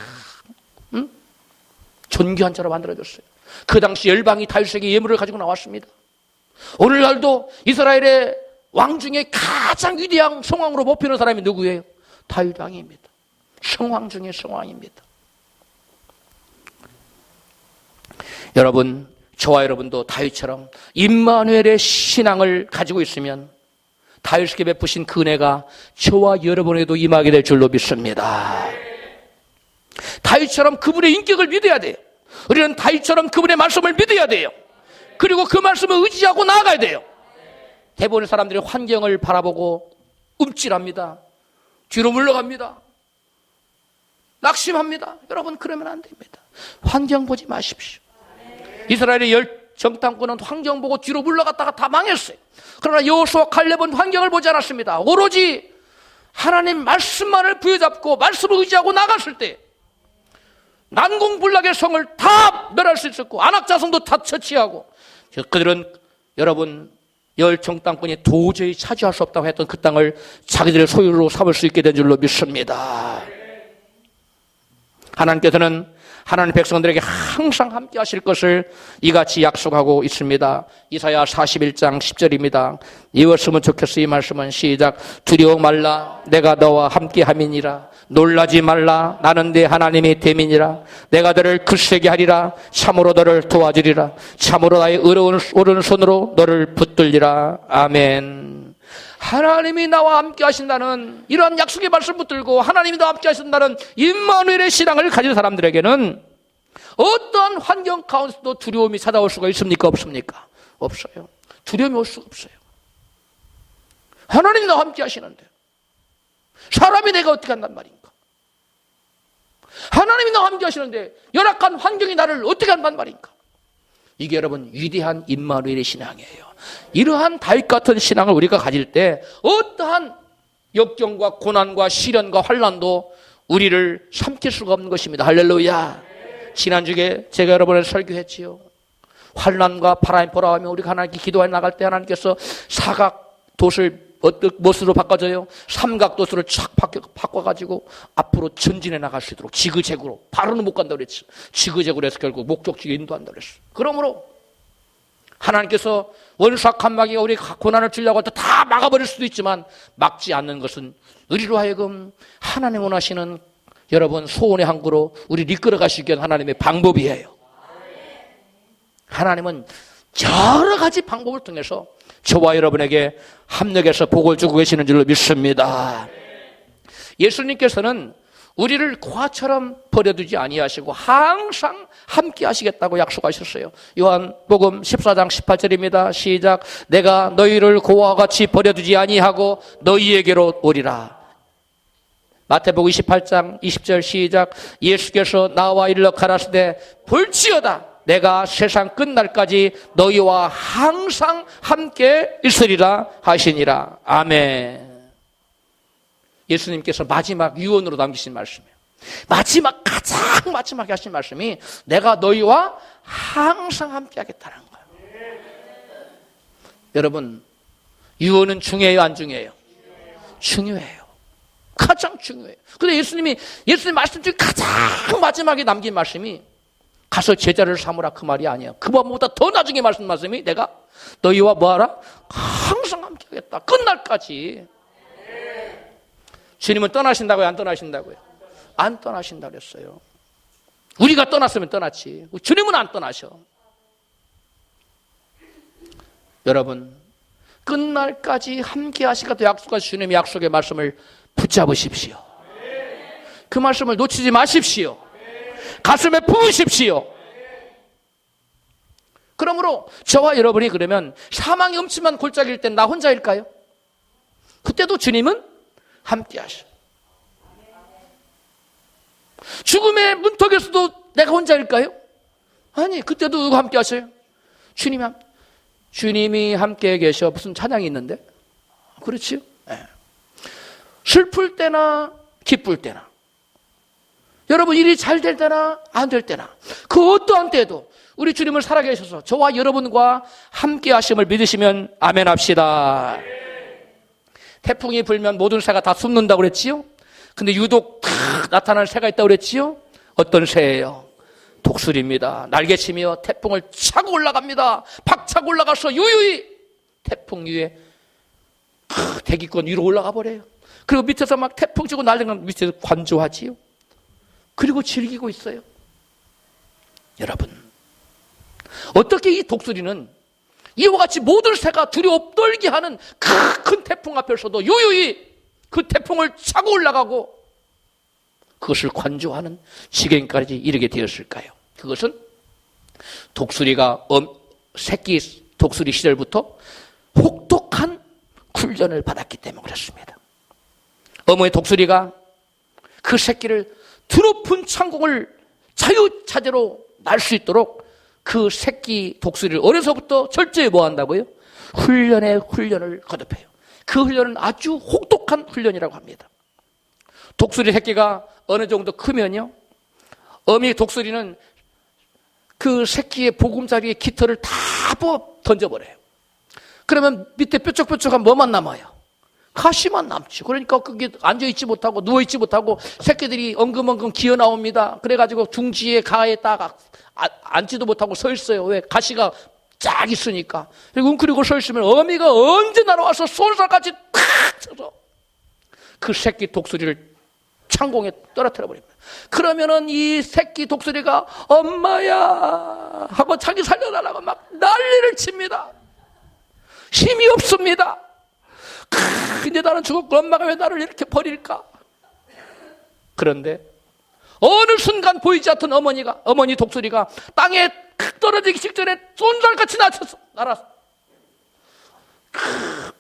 존귀한 자로 만들어줬어요. 그 당시 열방이 다윗에게 예물을 가지고 나왔습니다. 오늘날도 이스라엘의 왕 중에 가장 위대한 성왕으로 뽑히는 사람이 누구예요? 다윗 왕입니다. 성왕 중에 성왕입니다. 여러분, 저와 여러분도 다윗처럼 임마누엘의 신앙을 가지고 있으면 다윗에게 베푸신 그 은혜가 저와 여러분에게도 임하게 될 줄로 믿습니다. 다윗처럼 그분의 인격을 믿어야 돼요. 우리는 다윗처럼 그분의 말씀을 믿어야 돼요. 그리고 그 말씀을 의지하고 나아가야 돼요. 대부분의 사람들이 환경을 바라보고 움찔합니다. 뒤로 물러갑니다. 낙심합니다. 여러분, 그러면 안 됩니다. 환경 보지 마십시오. 이스라엘의 정탐꾼은 환경 보고 뒤로 물러갔다가 다 망했어요. 그러나 여호수아 칼렙은 환경을 보지 않았습니다. 오로지 하나님 말씀만을 부여잡고 말씀을 의지하고 나갔을 때 난공불락의 성을 다 멸할 수 있었고 안악자성도 다 처치하고 그들은 여러분 정탐꾼이 도저히 차지할 수 없다고 했던 그 땅을 자기들의 소유로 삼을 수 있게 된 줄로 믿습니다. 하나님께서는 하나님 백성들에게 항상 함께 하실 것을 이같이 약속하고 있습니다. 이사야 41장 10절입니다. 이었으면 좋겠어. 이 말씀은 시작. 두려워 말라 내가 너와 함께 함이니라. 놀라지 말라 나는 네 하나님의 됨이니라. 내가 너를 굳세게 하리라. 참으로 너를 도와주리라. 참으로 나의 의로운 오른손으로 너를 붙들리라. 아멘. 하나님이 나와 함께 하신다는 이러한 약속의 말씀 붙들고 하나님이 나와 함께 하신다는 임마누엘의 신앙을 가진 사람들에게는 어떠한 환경 가운데서도 두려움이 찾아올 수가 있습니까? 없습니까? 없어요. 두려움이 올 수가 없어요. 하나님이 나와 함께 하시는데 사람이 내가 어떻게 한단 말인가? 하나님이 나와 함께 하시는데 열악한 환경이 나를 어떻게 한단 말인가? 이게 여러분 위대한 임마누엘의 신앙이에요. 이러한 다윗 같은 신앙을 우리가 가질 때 어떠한 역경과 고난과 시련과 환난도 우리를 삼킬 수가 없는 것입니다. 할렐루야. 지난주에 제가 여러분을 설교했지요. 환난과 바람이 불어오면 우리가 하나님께 기도해 나갈 때 하나님께서 사각돛을 무엇으로 바꿔줘요? 삼각돛을 쫙 바꿔가지고 앞으로 전진해 나갈 수 있도록 지그재그로 바로는 못 간다고 그랬죠. 지그재그로 해서 결국 목적지에 인도한다고 그랬어요. 그러므로 하나님께서 원수와 칸막이가 우리 고난을 주려고 할 때 다 막아버릴 수도 있지만 막지 않는 것은 우리로 하여금 하나님 원하시는 여러분 소원의 항구로 우리를 이끌어 가시기 위한 하나님의 방법이에요. 하나님은 여러 가지 방법을 통해서 저와 여러분에게 합력해서 복을 주고 계시는 줄로 믿습니다. 예수님께서는 우리를 고아처럼 버려두지 아니하시고 항상 함께 하시겠다고 약속하셨어요. 요한복음 14장 18절입니다. 시작. 내가 너희를 고아와 같이 버려두지 아니하고 너희에게로 오리라. 마태복음 28장 20절 시작. 예수께서 나와 일러 가라사대 볼지어다 내가 세상 끝날까지 너희와 항상 함께 있으리라 하시니라. 아멘. 예수님께서 마지막 유언으로 남기신 말씀이에요. 가장 마지막에 하신 말씀이 내가 너희와 항상 함께 하겠다는 거예요. 여러분, 유언은 중요해요, 안 중요해요? 중요해요. 가장 중요해요. 근데 예수님 말씀 중에 가장 마지막에 남긴 말씀이 가서 제자를 삼으라 그 말이 아니에요. 그보다 더 나중에 말씀이 내가 너희와 뭐하라? 항상 함께 하겠다. 끝날까지. 주님은 떠나신다고요? 안 떠나신다고요? 안 떠나신다고 그랬어요. 우리가 떠났으면 떠났지. 주님은 안 떠나셔. 여러분, 끝날까지 함께 하시겠다 약속하신 주님의 약속의 말씀을 붙잡으십시오. 그 말씀을 놓치지 마십시오. 가슴에 품으십시오. 그러므로 저와 여러분이 그러면 사망이 엄침한 골짜기일 땐 나 혼자일까요? 그때도 주님은 함께 하셔. 죽음의 문턱에서도 내가 혼자일까요? 아니, 그때도 누가 함께 하셔요? 주님이 함께 계셔. 무슨 찬양이 있는데? 그렇지요? 네. 슬플 때나 기쁠 때나, 여러분 일이 잘 될 때나 안 될 때나, 그 어떠한 때에도 우리 주님을 살아계셔서 저와 여러분과 함께 하심을 믿으시면 아멘 합시다. 태풍이 불면 모든 새가 다 숨는다고 그랬지요? 근데 유독 탁 나타나는 새가 있다고 그랬지요? 어떤 새예요? 독수리입니다. 날개치며 태풍을 차고 올라갑니다. 박차고 올라가서 유유히 태풍 위에 대기권 위로 올라가 버려요. 그리고 밑에서 막 태풍 치고 날리는 밑에서 관조하지요. 그리고 즐기고 있어요. 여러분, 어떻게 이 독수리는 이와 같이 모든 새가 두려워 떨게 하는 큰 태풍 앞에서도 유유히 그 태풍을 차고 올라가고 그것을 관조하는 지경까지 이르게 되었을까요? 그것은 독수리가 새끼 독수리 시절부터 혹독한 훈련을 받았기 때문에 그렇습니다. 어머니 독수리가 그 새끼를 드높은 창공을 자유자재로 날 수 있도록 그 새끼 독수리를 어려서부터 철저히 뭐 한다고요? 훈련을 거듭해요. 그 훈련은 아주 혹독한 훈련이라고 합니다. 독수리 새끼가 어느 정도 크면요, 어미 독수리는 그 새끼의 보금자리에 깃털을 다 던져버려요. 그러면 밑에 뾰족뾰족한 뭐만 남아요? 가시만 남죠. 그러니까 그게 앉아있지 못하고 누워있지 못하고 새끼들이 엉금엉금 기어 나옵니다. 그래가지고 둥지에 가에 딱 앉지도 못하고 서 있어요. 왜? 가시가 쫙 있으니까. 그리고 웅크리고 서 있으면 어미가 언제 날아와서 쏜살같이 탁 쳐서 그 새끼 독수리를 창공에 떨어뜨려 버립니다. 그러면은 이 새끼 독수리가 엄마야 하고 자기 살려달라고 막 난리를 칩니다. 힘이 없습니다. 근데 나는 죽었고 엄마가 왜 나를 이렇게 버릴까? 그런데 어느 순간 보이지 않던 어머니 독수리가 땅에 떨어지기 직전에 쏜살같이 날아서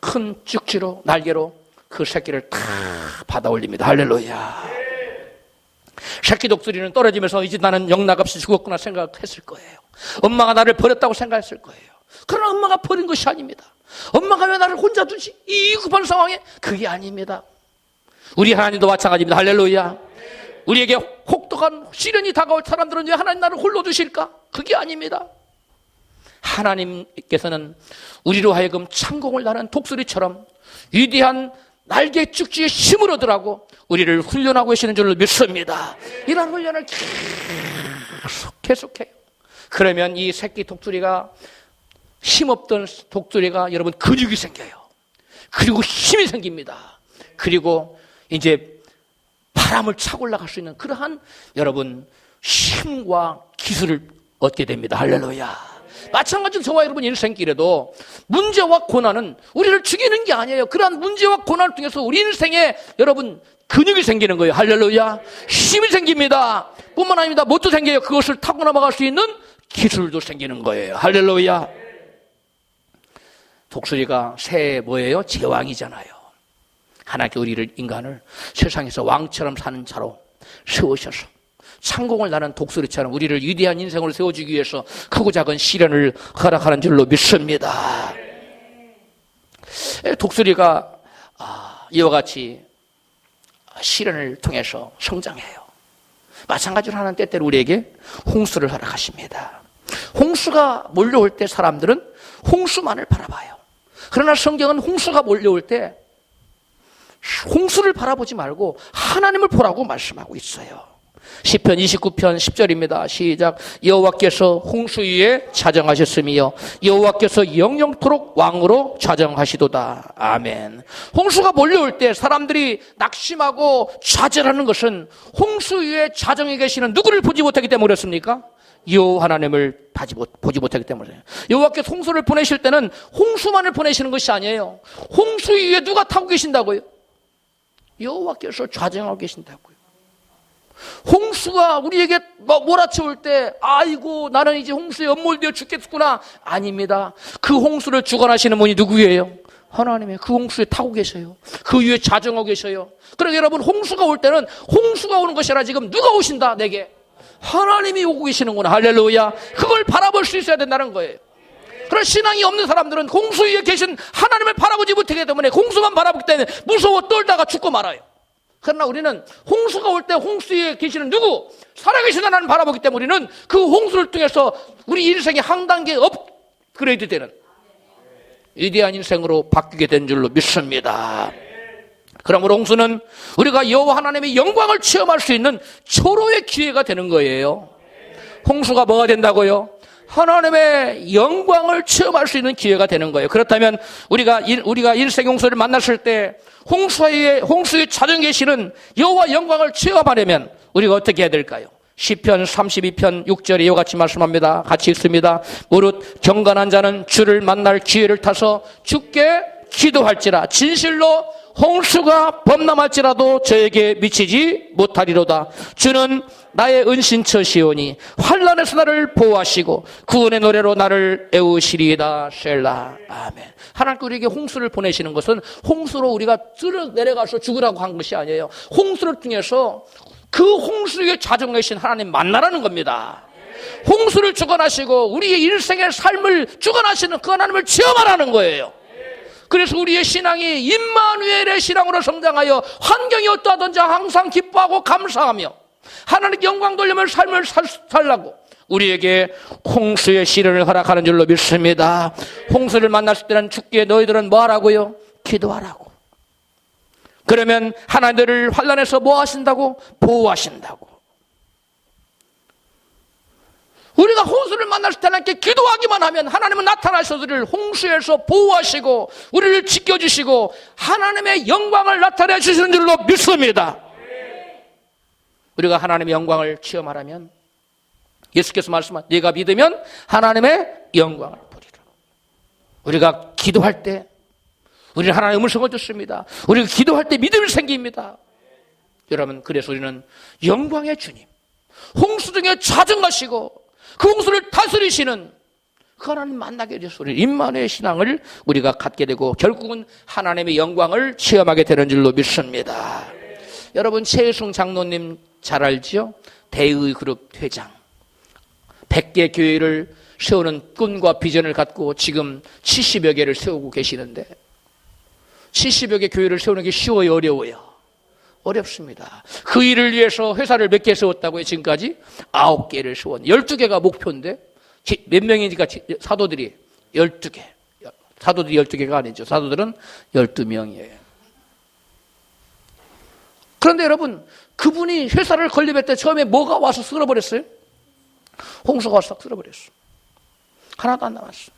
큰 쭉지로 날개로 그 새끼를 다 받아 올립니다. 할렐루야. 새끼 독수리는 떨어지면서 이제 나는 영락없이 죽었구나 생각했을 거예요. 엄마가 나를 버렸다고 생각했을 거예요. 그러나 엄마가 버린 것이 아닙니다. 엄마가 왜 나를 혼자 두지? 이 급한 상황에? 그게 아닙니다. 우리 하나님도 마찬가지입니다. 할렐루야. 우리에게 혹독한 시련이 다가올 사람들은 왜 하나님 나를 홀로 두실까? 그게 아닙니다. 하나님께서는 우리로 하여금 창공을 나는 독수리처럼 위대한 날개 쭉지에 힘을 얻으라고 우리를 훈련하고 계시는 줄로 믿습니다. 이런 훈련을 계속해요. 그러면 이 새끼 독수리가, 힘없던 독수리가 여러분 근육이 생겨요. 그리고 힘이 생깁니다. 그리고 이제 바람을 차고 올라갈 수 있는 그러한 여러분 힘과 기술을 얻게 됩니다. 할렐루야. 마찬가지로 저와 여러분 인생길에도 문제와 고난은 우리를 죽이는 게 아니에요. 그러한 문제와 고난을 통해서 우리 인생에 여러분 근육이 생기는 거예요. 할렐루야. 힘이 생깁니다. 뿐만 아닙니다. 뭣도 생겨요? 그것을 타고 넘어갈 수 있는 기술도 생기는 거예요. 할렐루야. 독수리가 새 뭐예요? 제왕이잖아요. 하나님께 우리를 인간을 세상에서 왕처럼 사는 자로 세우셔서 창공을 나는 독수리처럼 우리를 위대한 인생으로 세워주기 위해서 크고 작은 시련을 허락하는 줄로 믿습니다. 독수리가 이와 같이 시련을 통해서 성장해요. 마찬가지로 하나님 때때로 우리에게 홍수를 허락하십니다. 홍수가 몰려올 때 사람들은 홍수만을 바라봐요. 그러나 성경은 홍수가 몰려올 때 홍수를 바라보지 말고 하나님을 보라고 말씀하고 있어요. 시편 29편 10절입니다. 시작. 여호와께서 홍수 위에 자정하셨으며 여호와께서 영영토록 왕으로 자정하시도다. 아멘. 홍수가 몰려올 때 사람들이 낙심하고 좌절하는 것은 홍수 위에 자정해 계시는 누구를 보지 못하기 때문에 그렇습니까? 여호와 하나님을 보지 못하기 때문에. 여호와께서 홍수를 보내실 때는 홍수만을 보내시는 것이 아니에요. 홍수 위에 누가 타고 계신다고요? 여호와께서 좌정하고 계신다고요. 홍수가 우리에게 몰아쳐올 때 아이고 나는 이제 홍수에 엄몰되어 죽겠구나. 아닙니다. 그 홍수를 주관하시는 분이 누구예요? 하나님의 그 홍수에 타고 계셔요. 그 위에 자정하고 계셔요. 그러니까 여러분 홍수가 올 때는 홍수가 오는 것이 아니라 지금 누가 오신다 내게? 하나님이 오고 계시는구나. 할렐루야. 그걸 바라볼 수 있어야 된다는 거예요. 그런 신앙이 없는 사람들은 홍수 위에 계신 하나님을 바라보지 못하기 때문에 홍수만 바라보기 때문에 무서워 떨다가 죽고 말아요. 그러나 우리는 홍수가 올 때 홍수 위에 계시는 누구? 살아계신 하나님을 바라보기 때문에 우리는 그 홍수를 통해서 우리 인생이 한 단계 업그레이드 되는 위대한 인생으로 바뀌게 된 줄로 믿습니다. 그러므로 홍수는 우리가 여호와 하나님의 영광을 체험할 수 있는 초로의 기회가 되는 거예요. 홍수가 뭐가 된다고요? 하나님의 영광을 체험할 수 있는 기회가 되는 거예요. 그렇다면 우리가 인생 홍수를 만났을 때 홍수에 자정 계시는 여호와 영광을 체험하려면 우리가 어떻게 해야 될까요? 시편 32편 6절에 이와 같이 말씀합니다. 같이 읽습니다. 무릇 경건한 자는 주를 만날 기회를 타서 주께 기도할지라. 진실로 홍수가 범람할지라도 저에게 미치지 못하리로다. 주는 나의 은신처시오니 환난에서 나를 보호하시고 구원의 노래로 나를 애우시리이다. 셀라. 아멘. 하나님께 우리에게 홍수를 보내시는 것은 홍수로 우리가 내려가서 죽으라고 한 것이 아니에요. 홍수를 통해서 그 홍수 위에 자정하신 하나님 만나라는 겁니다. 홍수를 주관하시고 우리의 일생의 삶을 주관하시는 그 하나님을 체험하라는 거예요. 그래서 우리의 신앙이 임마누엘의 신앙으로 성장하여 환경이 어떠하든지 항상 기뻐하고 감사하며 하나님 영광 돌리며 삶을 살라고 우리에게 홍수의 시련을 허락하는 줄로 믿습니다. 홍수를 만났을 때는 주께 너희들은 뭐 하라고요? 기도하라고. 그러면 하나님을 환난에서 뭐 하신다고? 보호하신다고. 우리가 홍수를 만났을 때 하나님께 기도하기만 하면 하나님은 나타나셔서 우리를 홍수에서 보호하시고 우리를 지켜주시고 하나님의 영광을 나타내 주시는 줄로 믿습니다. 우리가 하나님의 영광을 체험하려면 예수께서 말씀하신 네가 믿으면 하나님의 영광을 보리라. 우리가 기도할 때 우리는 하나님의 음성을 듣습니다. 우리가 기도할 때 믿음이 생깁니다. 여러분, 그래서 우리는 영광의 주님, 홍수 중에 자정하시고 그 홍수를 다스리시는 그 하나님 만나게 돼서 우리 임마누엘 신앙을 우리가 갖게 되고 결국은 하나님의 영광을 체험하게 되는 줄로 믿습니다. 여러분, 최혜승 장로님 잘 알지요? 대의그룹 회장. 100개 교회를 세우는 꿈과 비전을 갖고 지금 70여 개를 세우고 계시는데 70여 개 교회를 세우는 게 쉬워요, 어려워요? 어렵습니다. 그 일을 위해서 회사를 몇 개 세웠다고요? 지금까지 9개를 세웠는데 12개가 목표인데 몇 명이니까 사도들이 12개. 사도들이 12개가 아니죠. 사도들은 12명이에요. 그런데 여러분, 그분이 회사를 건립할 때 처음에 뭐가 와서 쓸어버렸어요? 홍수가 와서 싹 쓸어버렸어. 하나도 안 남았어.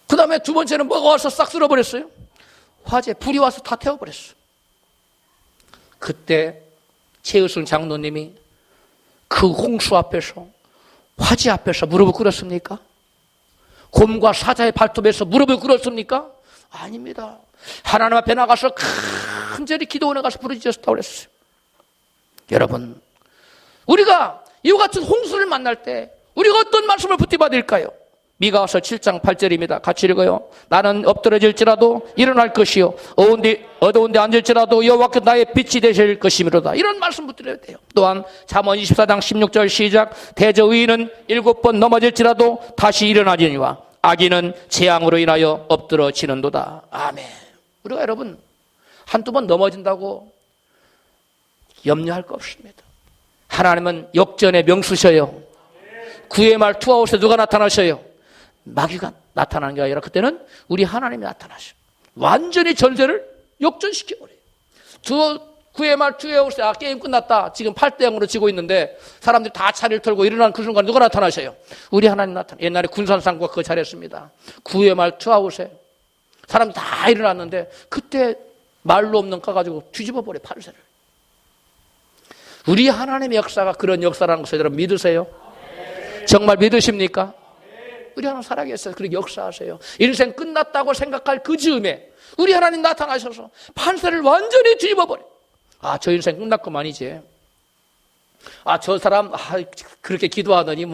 그 다음에 두 번째는 뭐가 와서 싹 쓸어버렸어요? 화재, 불이 와서 다 태워버렸어. 그때 최의순 장로님이 그 홍수 앞에서 화재 앞에서 무릎을 꿇었습니까? 곰과 사자의 발톱에서 무릎을 꿇었습니까? 아닙니다. 하나님 앞에 나가서 간절히 기도원에 가서 부르짖었다고 그랬어요. 여러분, 우리가 이와 같은 홍수를 만날 때 우리가 어떤 말씀을 붙들어야 미가서 7장 8절입니다. 같이 읽어요. 나는 엎드러질지라도 일어날 것이요 어두운 데 앉을지라도 여호와께 나의 빛이 되실 것이미로다. 이런 말씀 붙들어야 돼요. 또한 잠언 24장 16절 시작. 대저 의인은 7번 넘어질지라도 다시 일어나지니와 악인은 재앙으로 인하여 엎드러지는도다. 아멘. 우리가 여러분 한두 번 넘어진다고 염려할 거 없습니다. 하나님은 역전의 명수셔요. 구의 말 투아웃에 누가 나타나셔요? 마귀가 나타나는 게 아니라 그때는 우리 하나님이 나타나셔요. 완전히 전세를 역전시켜버려요. 구의 말 투아웃에 게임 끝났다. 지금 8대0으로 지고 있는데 사람들이 다 차를 털고 일어나는 그 순간 누가 나타나셔요? 우리 하나님 나타나요. 옛날에 군산상과 그거 잘했습니다. 구의 말 투아웃에 사람들이 다 일어났는데 그때 말로 없는 까가지고 뒤집어버려 판세를. 우리 하나님의 역사가 그런 역사라는 것을 여러분 믿으세요? 정말 믿으십니까? 우리 하나님 살아계세요. 그렇게 역사하세요. 인생 끝났다고 생각할 그 즈음에 우리 하나님 나타나셔서 판세를 완전히 뒤집어버려. 저 인생 끝났구만 이제. 저 사람 그렇게 기도하더니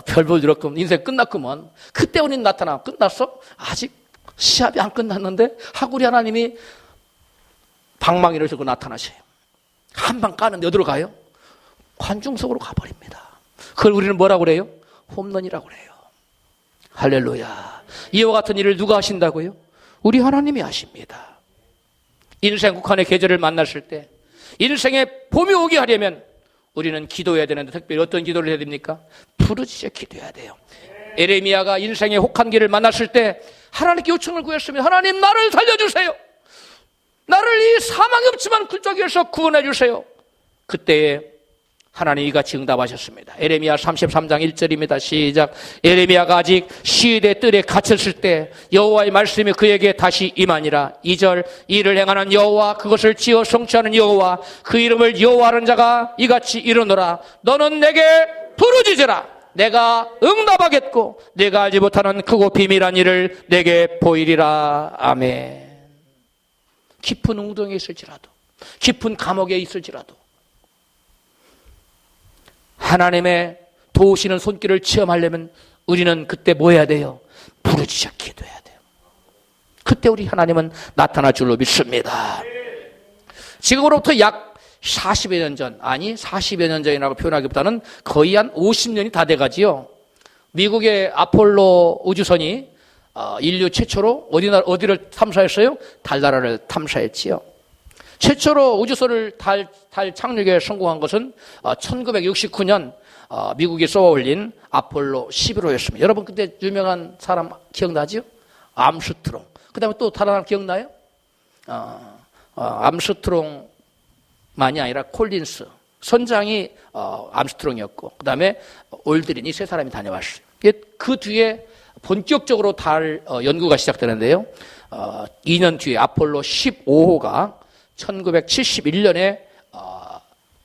별볼 들었구만. 인생 끝났구만. 그때 우리는 나타나. 끝났어? 아직 시합이 안 끝났는데 하고 우리 하나님이 방망이를 들고 나타나셔요. 한 방 까는데 어디로 가요? 관중 속으로 가버립니다. 그걸 우리는 뭐라고 그래요? 홈런이라고 그래요. 할렐루야. 이와 같은 일을 누가 하신다고요? 우리 하나님이 하십니다. 인생 국한의 계절을 만났을 때 인생의 봄이 오게 하려면 우리는 기도해야 되는데 특별히 어떤 기도를 해야 됩니까? 부르짖어 기도해야 돼요. 에레미야가 인생의 혹한기를 만났을 때 하나님께 요청을 구했으면 하나님 나를 살려주세요. 나를 이 사망이 없지만 굴절에서 구원해 주세요. 그때에 하나님이 이같이 응답하셨습니다. 에레미야 33장 1절입니다. 시작. 에레미야가 아직 시위대 뜰에 갇혔을 때 여호와의 말씀이 그에게 다시 임하니라. 2절. 이를 행하는 여호와 그것을 지어 성취하는 여호와 그 이름을 여호와하는 자가 이같이 이르노라. 너는 내게 부르짖으라. 내가 응답하겠고 내가 알지 못하는 크고 비밀한 일을 내게 보이리라. 아멘. 깊은 웅덩이에 있을지라도 깊은 감옥에 있을지라도 하나님의 도우시는 손길을 체험하려면 우리는 그때 뭐 해야 돼요? 부르짖어 기도해야 돼요. 그때 우리 하나님은 나타날 줄로 믿습니다. 지금으로부터 약 40여 년 전, 아니 40여 년 전이라고 표현하기보다는 거의 한 50년이 다 돼가지요. 미국의 아폴로 우주선이 인류 최초로 어디를 탐사했어요? 달나라를 탐사했지요. 최초로 우주선을 달 착륙에 성공한 것은 1969년 미국이 쏘아올린 아폴로 11호였습니다. 여러분 그때 유명한 사람 기억나죠? 암스트롱. 그 다음에 또 다른 사람 기억나요? 암스트롱만이 아니라 콜린스. 선장이 암스트롱이었고 그 다음에 올드린 이 세 사람이 다녀왔어요. 그 뒤에 본격적으로 달 연구가 시작되는데요. 2년 뒤에 아폴로 15호가 1971년에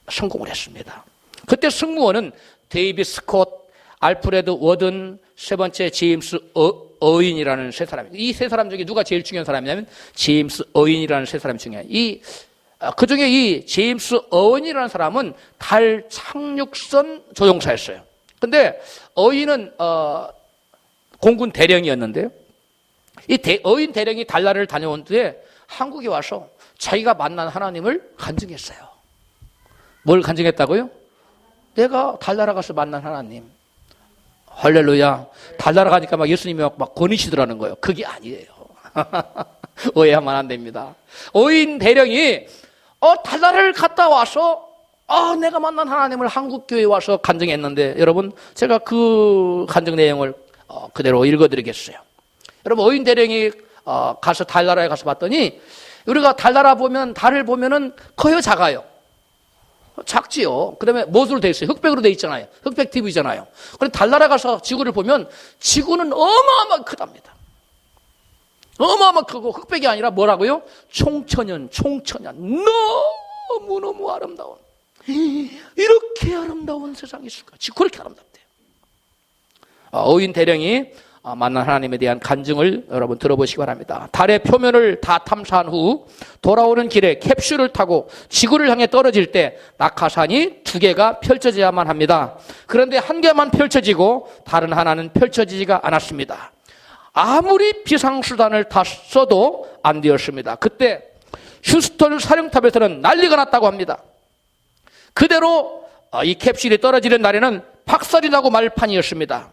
성공을 했습니다. 그때 승무원은 데이비 스콧, 알프레드 워든, 세 번째 제임스 어윈이라는 세 사람입니다. 이 세 사람 중에 누가 제일 중요한 사람이냐면 제임스 어윈이라는 세 사람이 중요해요. 그 중에 이 제임스 어윈이라는 사람은 달 착륙선 조종사였어요. 근데 어윈은 공군 대령이었는데요. 어윈 대령이 달나라를 다녀온 뒤에 한국에 와서 자기가 만난 하나님을 간증했어요. 뭘 간증했다고요? 내가 달나라 가서 만난 하나님. 할렐루야. 달나라 가니까 막 예수님이 막 권위시더라는 거예요. 그게 아니에요. 오해하면 안 됩니다. 어윈 대령이 달나라를 갔다 와서 내가 만난 하나님을 한국교회에 와서 간증했는데 여러분 제가 그 간증 내용을 그대로 읽어드리겠어요. 여러분 어윈 대령이 가서 달나라에 가서 봤더니 우리가 달나라 보면 달을 보면은 커요 작아요? 작지요. 그 다음에 무엇으로 돼 있어요? 흑백으로 돼 있잖아요. 흑백 TV잖아요. 그런데 달나라 가서 지구를 보면 지구는 어마어마하게 크답니다. 어마어마하게 크고 흑백이 아니라 뭐라고요? 총천연. 너무너무 아름다운. 이렇게 아름다운 세상이 있을까? 지금 그렇게 아름답대요. 어윈 대령이 만난 하나님에 대한 간증을 여러분 들어보시기 바랍니다. 달의 표면을 다 탐사한 후 돌아오는 길에 캡슐을 타고 지구를 향해 떨어질 때 낙하산이 2개가 펼쳐져야만 합니다. 그런데 1개만 펼쳐지고 다른 하나는 펼쳐지지가 않았습니다. 아무리 비상수단을 다 써도 안 되었습니다. 그때 휴스턴 사령탑에서는 난리가 났다고 합니다. 그대로 이 캡슐이 떨어지는 날에는 박살이 나고 말 판이었습니다.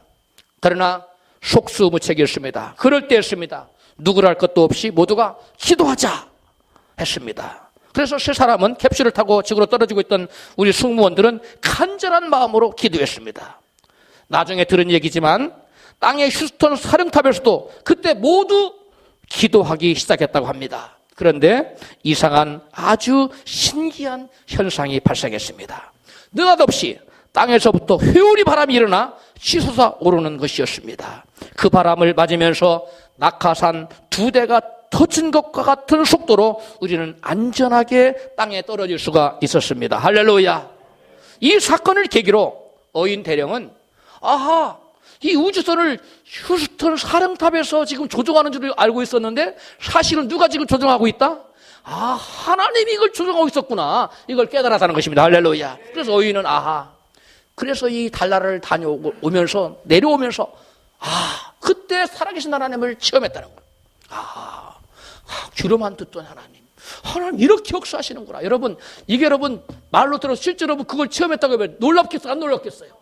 그러나 속수무책이었습니다. 그럴 때였습니다. 누구랄 것도 없이 모두가 기도하자 했습니다. 그래서 세 사람은 캡슐을 타고 지구로 떨어지고 있던 우리 승무원들은 간절한 마음으로 기도했습니다. 나중에 들은 얘기지만 땅의 휴스턴 사령탑에서도 그때 모두 기도하기 시작했다고 합니다. 그런데 이상한 아주 신기한 현상이 발생했습니다. 느닷없이 땅에서부터 회오리 바람이 일어나 치솟아 오르는 것이었습니다. 그 바람을 맞으면서 낙하산 2대가 터진 것과 같은 속도로 우리는 안전하게 땅에 떨어질 수가 있었습니다. 할렐루야. 이 사건을 계기로 어인 대령은 이 우주선을 휴스턴 사령탑에서 지금 조종하는 줄 알고 있었는데 사실은 누가 지금 조종하고 있다? 하나님이 이걸 조종하고 있었구나. 이걸 깨달았다는 것입니다. 할렐루야. 그래서 어인은 그래서 이 달나라를 다녀오면서 내려오면서 그때 살아계신 하나님을 체험했다는 거예요. 귀로만 듣던 하나님 이렇게 역사하시는구나. 여러분 이게 여러분 말로 들어서 실제로 그걸 체험했다고 하면 놀랍겠어요? 안 놀랍겠어요?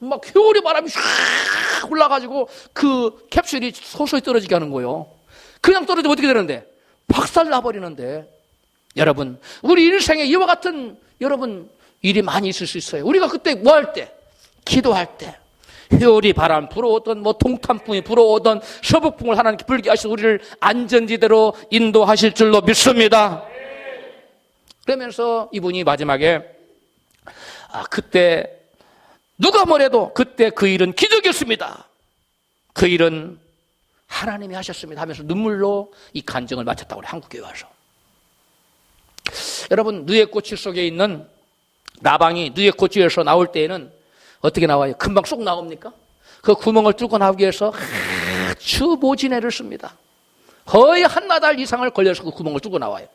막 회오리 바람이 쫙 올라가지고 그 캡슐이 서서히 떨어지게 하는 거예요. 그냥 떨어지면 어떻게 되는데? 박살 나버리는데. 여러분 우리 인생에 이와 같은 여러분 일이 많이 있을 수 있어요. 우리가 그때 뭐 할 때? 기도할 때. 회오리 바람 불어오던 동탄풍이 불어오던 서북풍을 하나님께 불게 하셔서 우리를 안전지대로 인도하실 줄로 믿습니다. 그러면서 이분이 마지막에 그때 누가 뭐래도 그때 그 일은 기적이었습니다. 그 일은 하나님이 하셨습니다 하면서 눈물로 이 간증을 마쳤다고 그래요. 한국에 와서. 여러분 누에꽃이 속에 있는 나방이 누에꽃에서 나올 때에는 어떻게 나와요? 금방 쏙 나옵니까? 그 구멍을 뚫고 나오기 위해서 아주 모진 애를 씁니다. 거의 한나달 이상을 걸려서 그 구멍을 뚫고 나와요.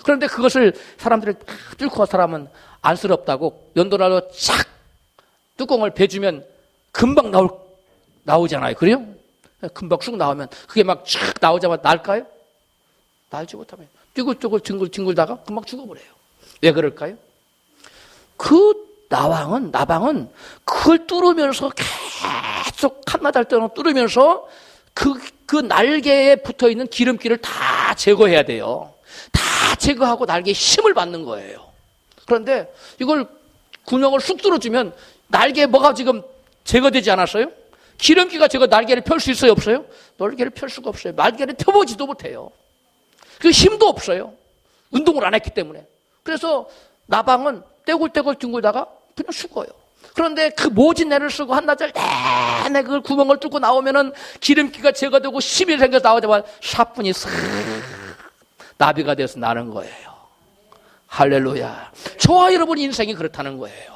그런데 그것을 사람들이 뚫고 간 사람은 안쓰럽다고 연도날로 착 뚜껑을 베주면 금방 나오잖아요. 그래요? 금방 쑥 나오면 그게 막 쫙 나오자마자 날까요? 날지 못하면 쭈글쭈글 뒹굴다가 금방 죽어버려요. 왜 그럴까요? 그 나방은 그걸 뚫으면서 계속 한나달 동안 뚫으면서 그 날개에 붙어있는 기름기를 다 제거해야 돼요. 다 제거하고 날개에 힘을 받는 거예요. 그런데 이걸 구멍을 쑥 뚫어주면 날개에 뭐가 지금 제거되지 않았어요? 기름기가 제거 날개를 펼 수 있어요? 없어요? 날개를 펼 수가 없어요. 날개를 펴보지도 못해요. 그 힘도 없어요. 운동을 안 했기 때문에. 그래서 나방은 떼굴떼굴 뒹굴다가 그냥 죽어요. 그런데 그 모진 애를 쓰고 한나절 내내 그 구멍을 뚫고 나오면은 기름기가 제거되고 힘이 생겨서 나오자마자 사뿐히 싹 나비가 돼서 나는 거예요. 할렐루야. 저와 여러분 인생이 그렇다는 거예요.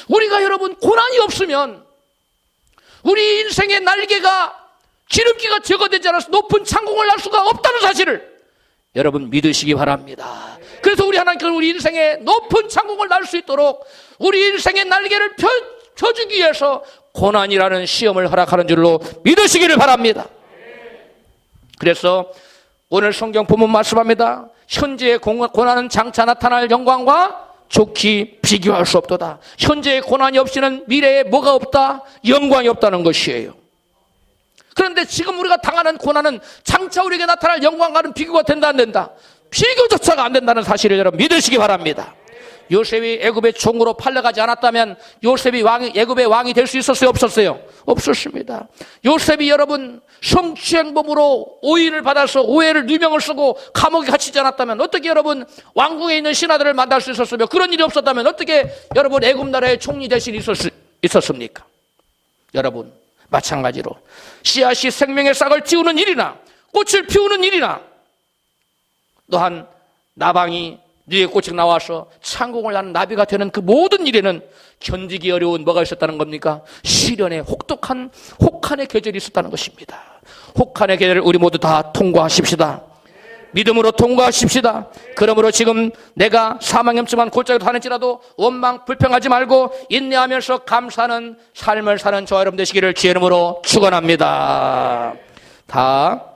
우리가 여러분 고난이 없으면 우리 인생의 날개가 기름기가 제거되지 않아서 높은 창공을 날 수가 없다는 사실을 여러분 믿으시기 바랍니다. 그래서 우리 하나님께서 우리 인생의 높은 창공을 날 수 있도록 우리 인생의 날개를 펴주기 위해서 고난이라는 시험을 허락하는 줄로 믿으시기를 바랍니다. 그래서 오늘 성경 본문 말씀합니다. 현재의 고난은 장차 나타날 영광과 좋게 비교할 수 없도다. 현재의 고난이 없이는 미래에 뭐가 없다? 영광이 없다는 것이에요. 그런데 지금 우리가 당하는 고난은 장차 우리에게 나타날 영광과는 비교가 된다 안 된다? 비교조차가 안 된다는 사실을 여러분 믿으시기 바랍니다. 요셉이 애굽의 종으로 팔려가지 않았다면 요셉이 애굽의 왕이 될 수 있었어요? 없었어요? 없었습니다. 요셉이 여러분 성추행범으로 오인을 받아서 오해를 누명을 쓰고 감옥에 갇히지 않았다면 어떻게 여러분 왕궁에 있는 신하들을 만날 수 있었으며 그런 일이 없었다면 어떻게 여러분 애굽 나라의 총리 대신이 있었습니까? 여러분 마찬가지로 씨앗이 생명의 싹을 틔우는 일이나 꽃을 피우는 일이나 또한 나방이 네게 꼬책 나와서 창공을 하는 나비가 되는 그 모든 일에는 견디기 어려운 뭐가 있었다는 겁니까? 시련의 혹한의 계절이 있었다는 것입니다. 혹한의 계절을 우리 모두 다 통과하십시다. 믿음으로 통과하십시다. 그러므로 지금 내가 사망염증만 골짜기로 사는지라도 원망 불평하지 말고 인내하면서 감사하는 삶을 사는 저와 여러분 되시기를 주의 이름으로 축원합니다. 다